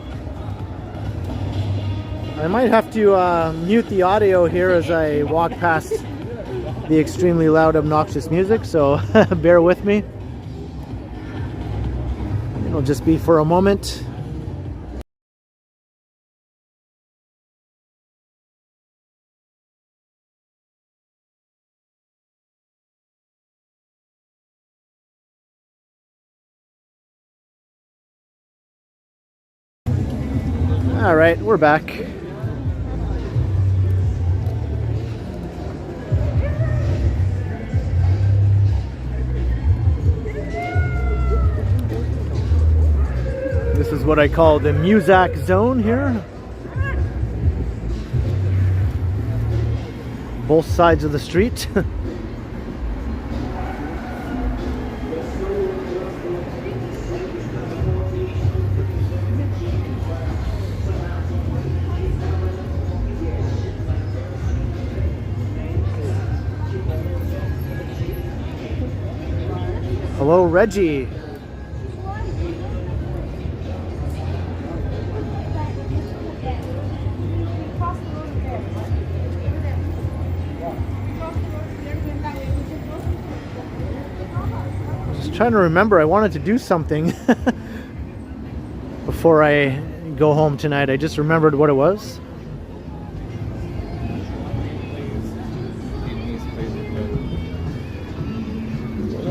I might have to mute the audio here as I walk past the extremely loud, obnoxious music, so bear with me. It'll just be for a moment. All right, we're back. This is what I call the Muzak zone here. Both sides of the street. Hello, Reggie. Just trying to remember, I wanted to do something before I go home tonight. I just remembered what it was.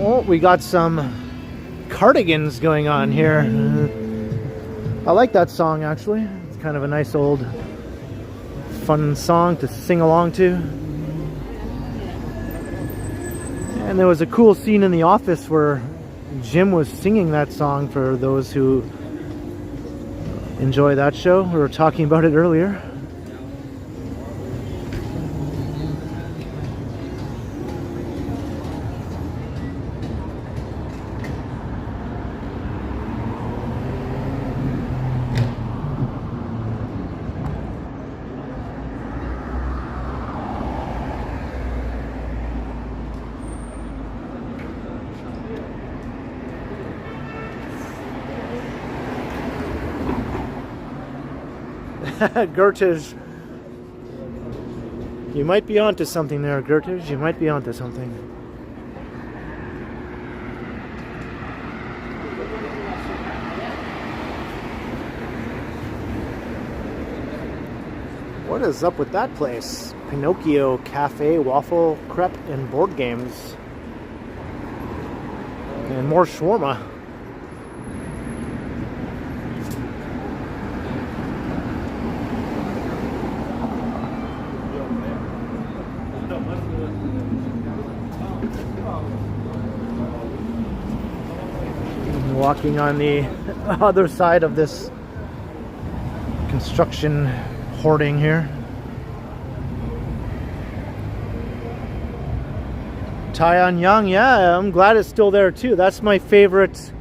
Oh, we got some cardigans going on here. I like that song, actually. It's kind of a nice old fun song to sing along to. And there was a cool scene in The Office where Jim was singing that song for those who enjoy that show. We were talking about it earlier. Gertish. You might be onto something there, Gertish. You might be onto something. What is up with that place? Pinocchio Cafe, Waffle, Crepe, and board games. And more shawarma. Walking on the other side of this construction hoarding here. Taiwan Young, yeah, I'm glad it's still there too. That's my favorite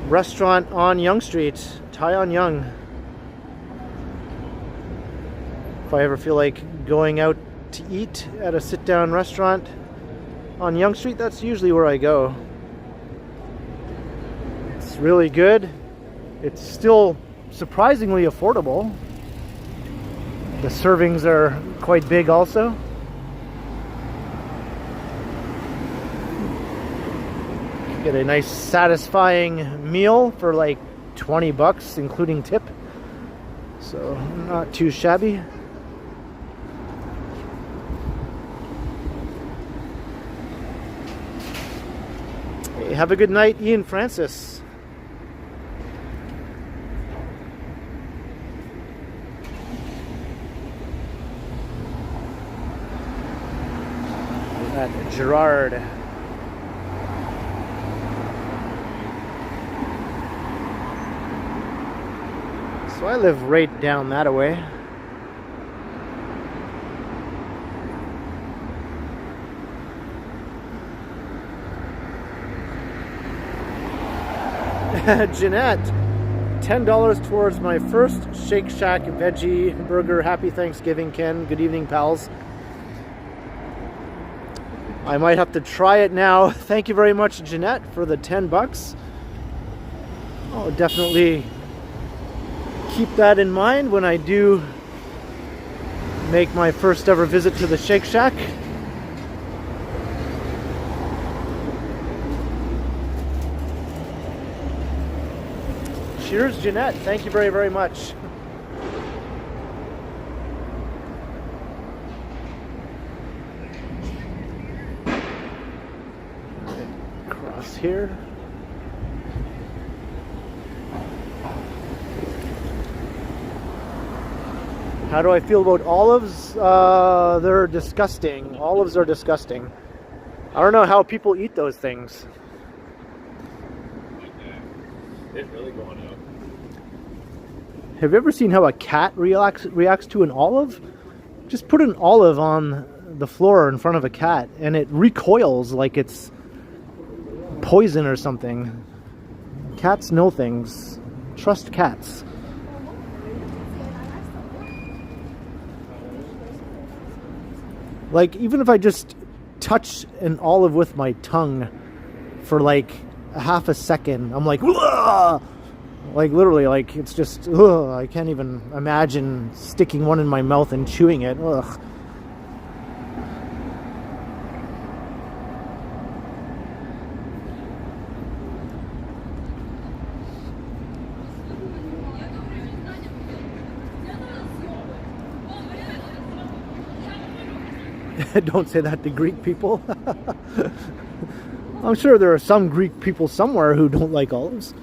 restaurant on Yonge Street, Taiwan Young. If I ever feel like going out to eat at a sit-down restaurant on Yonge Street, that's usually where I go. It's really good. It's still surprisingly affordable. The servings are quite big also. Get a nice, satisfying meal for like 20 bucks, including tip. So not too shabby. Hey, have a good night, Ian Francis. At Gerard. So I live right down that way. Jeanette, $10 towards my first Shake Shack veggie burger. Happy Thanksgiving, Ken. Good evening, pals. I might have to try it now. Thank you very much, Jeanette, for the 10 bucks. I'll definitely keep that in mind when I do make my first ever visit to the Shake Shack. Cheers, Jeanette. Thank you very, very much. Cross here. How do I feel about olives? They're disgusting. Olives are disgusting. I don't know how people eat those things. It's really going up. Have you ever seen how a cat reacts to an olive? Just put an olive on the floor in front of a cat and it recoils like it's poison or something. Cats know things. Trust cats. Like, even if I just touch an olive with my tongue for like a half a second, I'm like, "Ugh!" Like literally, like it's just, ugh, I can't even imagine sticking one in my mouth and chewing it. Ugh. Don't say that to Greek people. I'm sure there are some Greek people somewhere who don't like olives.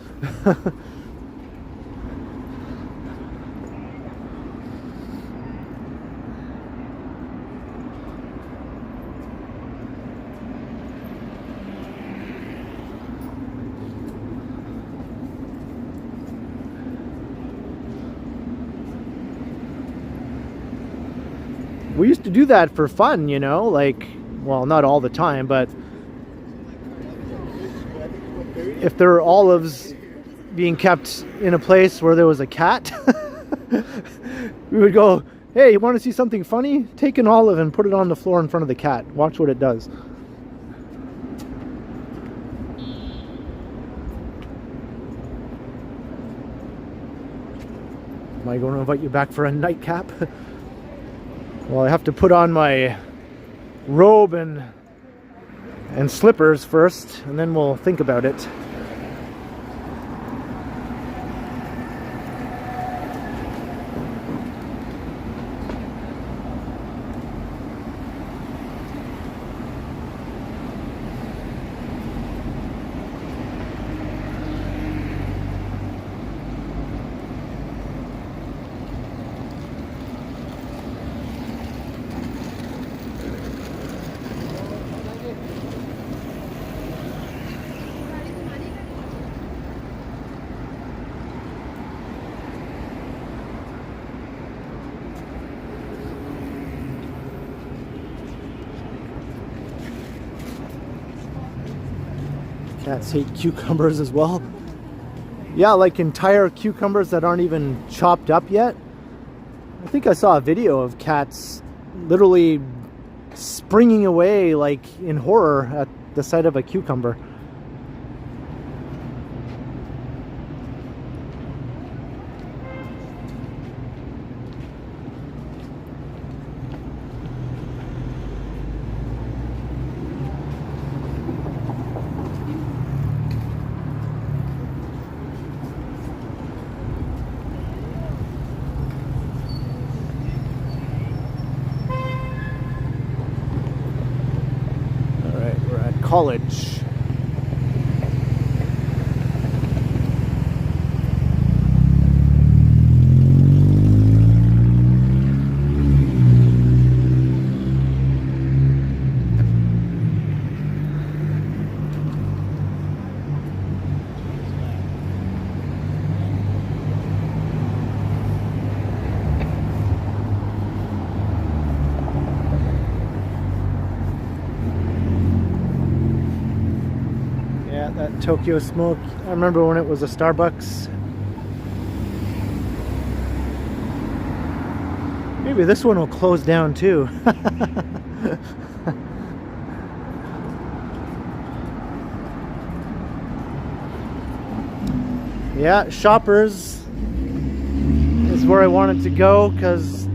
We used to do that for fun, you know, like, well, not all the time, but if there were olives being kept in a place where there was a cat, we would go, hey, you want to see something funny? Take an olive and put it on the floor in front of the cat. Watch what it does. Am I going to invite you back for a nightcap? Well, I have to put on my robe and slippers first, and then we'll think about it. Cats hate cucumbers as well. Yeah, like entire cucumbers that aren't even chopped up yet. I think I saw a video of cats literally springing away like in horror at the sight of a cucumber. College. That Tokyo Smoke, I remember when it was a Starbucks. Maybe this one will close down too. Yeah, Shoppers is where I wanted to go because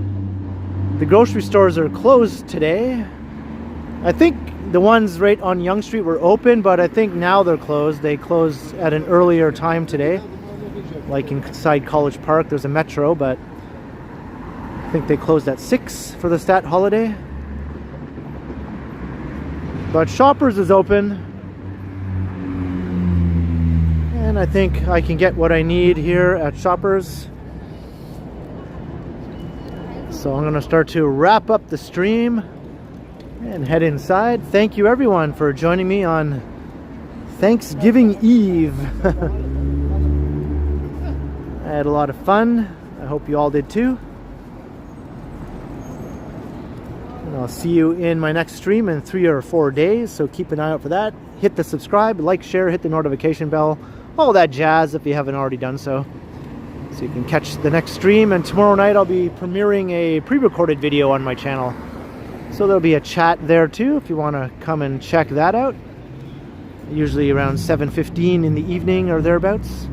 the grocery stores are closed today. I think the ones right on Yonge Street were open, but I think now they're closed. They closed at an earlier time today. Like inside College Park, there's a Metro, but I think they closed at 6 for the stat holiday. But Shoppers is open. And I think I can get what I need here at Shoppers. So I'm going to start to wrap up the stream and head inside. Thank you everyone for joining me on Thanksgiving Eve. I had a lot of fun. I hope you all did too. And I'll see you in my next stream in 3 or 4 days, so keep an eye out for that. Hit the subscribe, like, share, hit the notification bell, all that jazz if you haven't already done so. So you can catch the next stream, and tomorrow night I'll be premiering a pre-recorded video on my channel. So there'll be a chat there too if you want to come and check that out. Usually around 7:15 in the evening or thereabouts.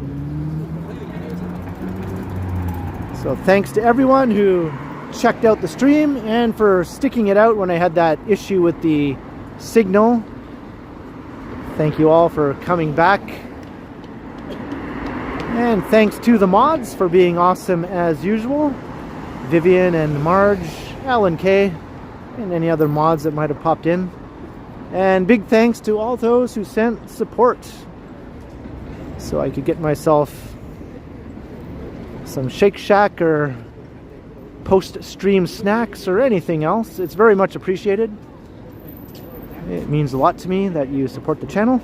So thanks to everyone who checked out the stream and for sticking it out when I had that issue with the signal. Thank you all for coming back. And thanks to the mods for being awesome as usual. Vivian and Marge, Alan K, and any other mods that might have popped in. And big thanks to all those who sent support so I could get myself some Shake Shack or post-stream snacks or anything else. It's very much appreciated. It means a lot to me that you support the channel.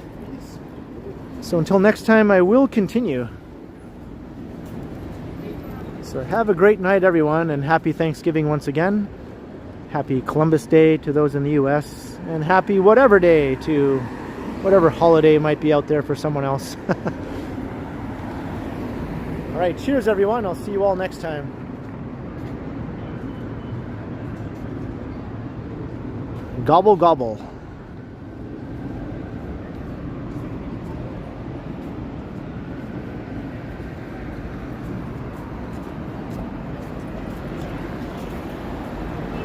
So until next time, I will continue. So have a great night everyone, and happy Thanksgiving once again. Happy Columbus Day to those in the US, and happy whatever day to whatever holiday might be out there for someone else. Alright, cheers everyone. I'll see you all next time. Gobble gobble.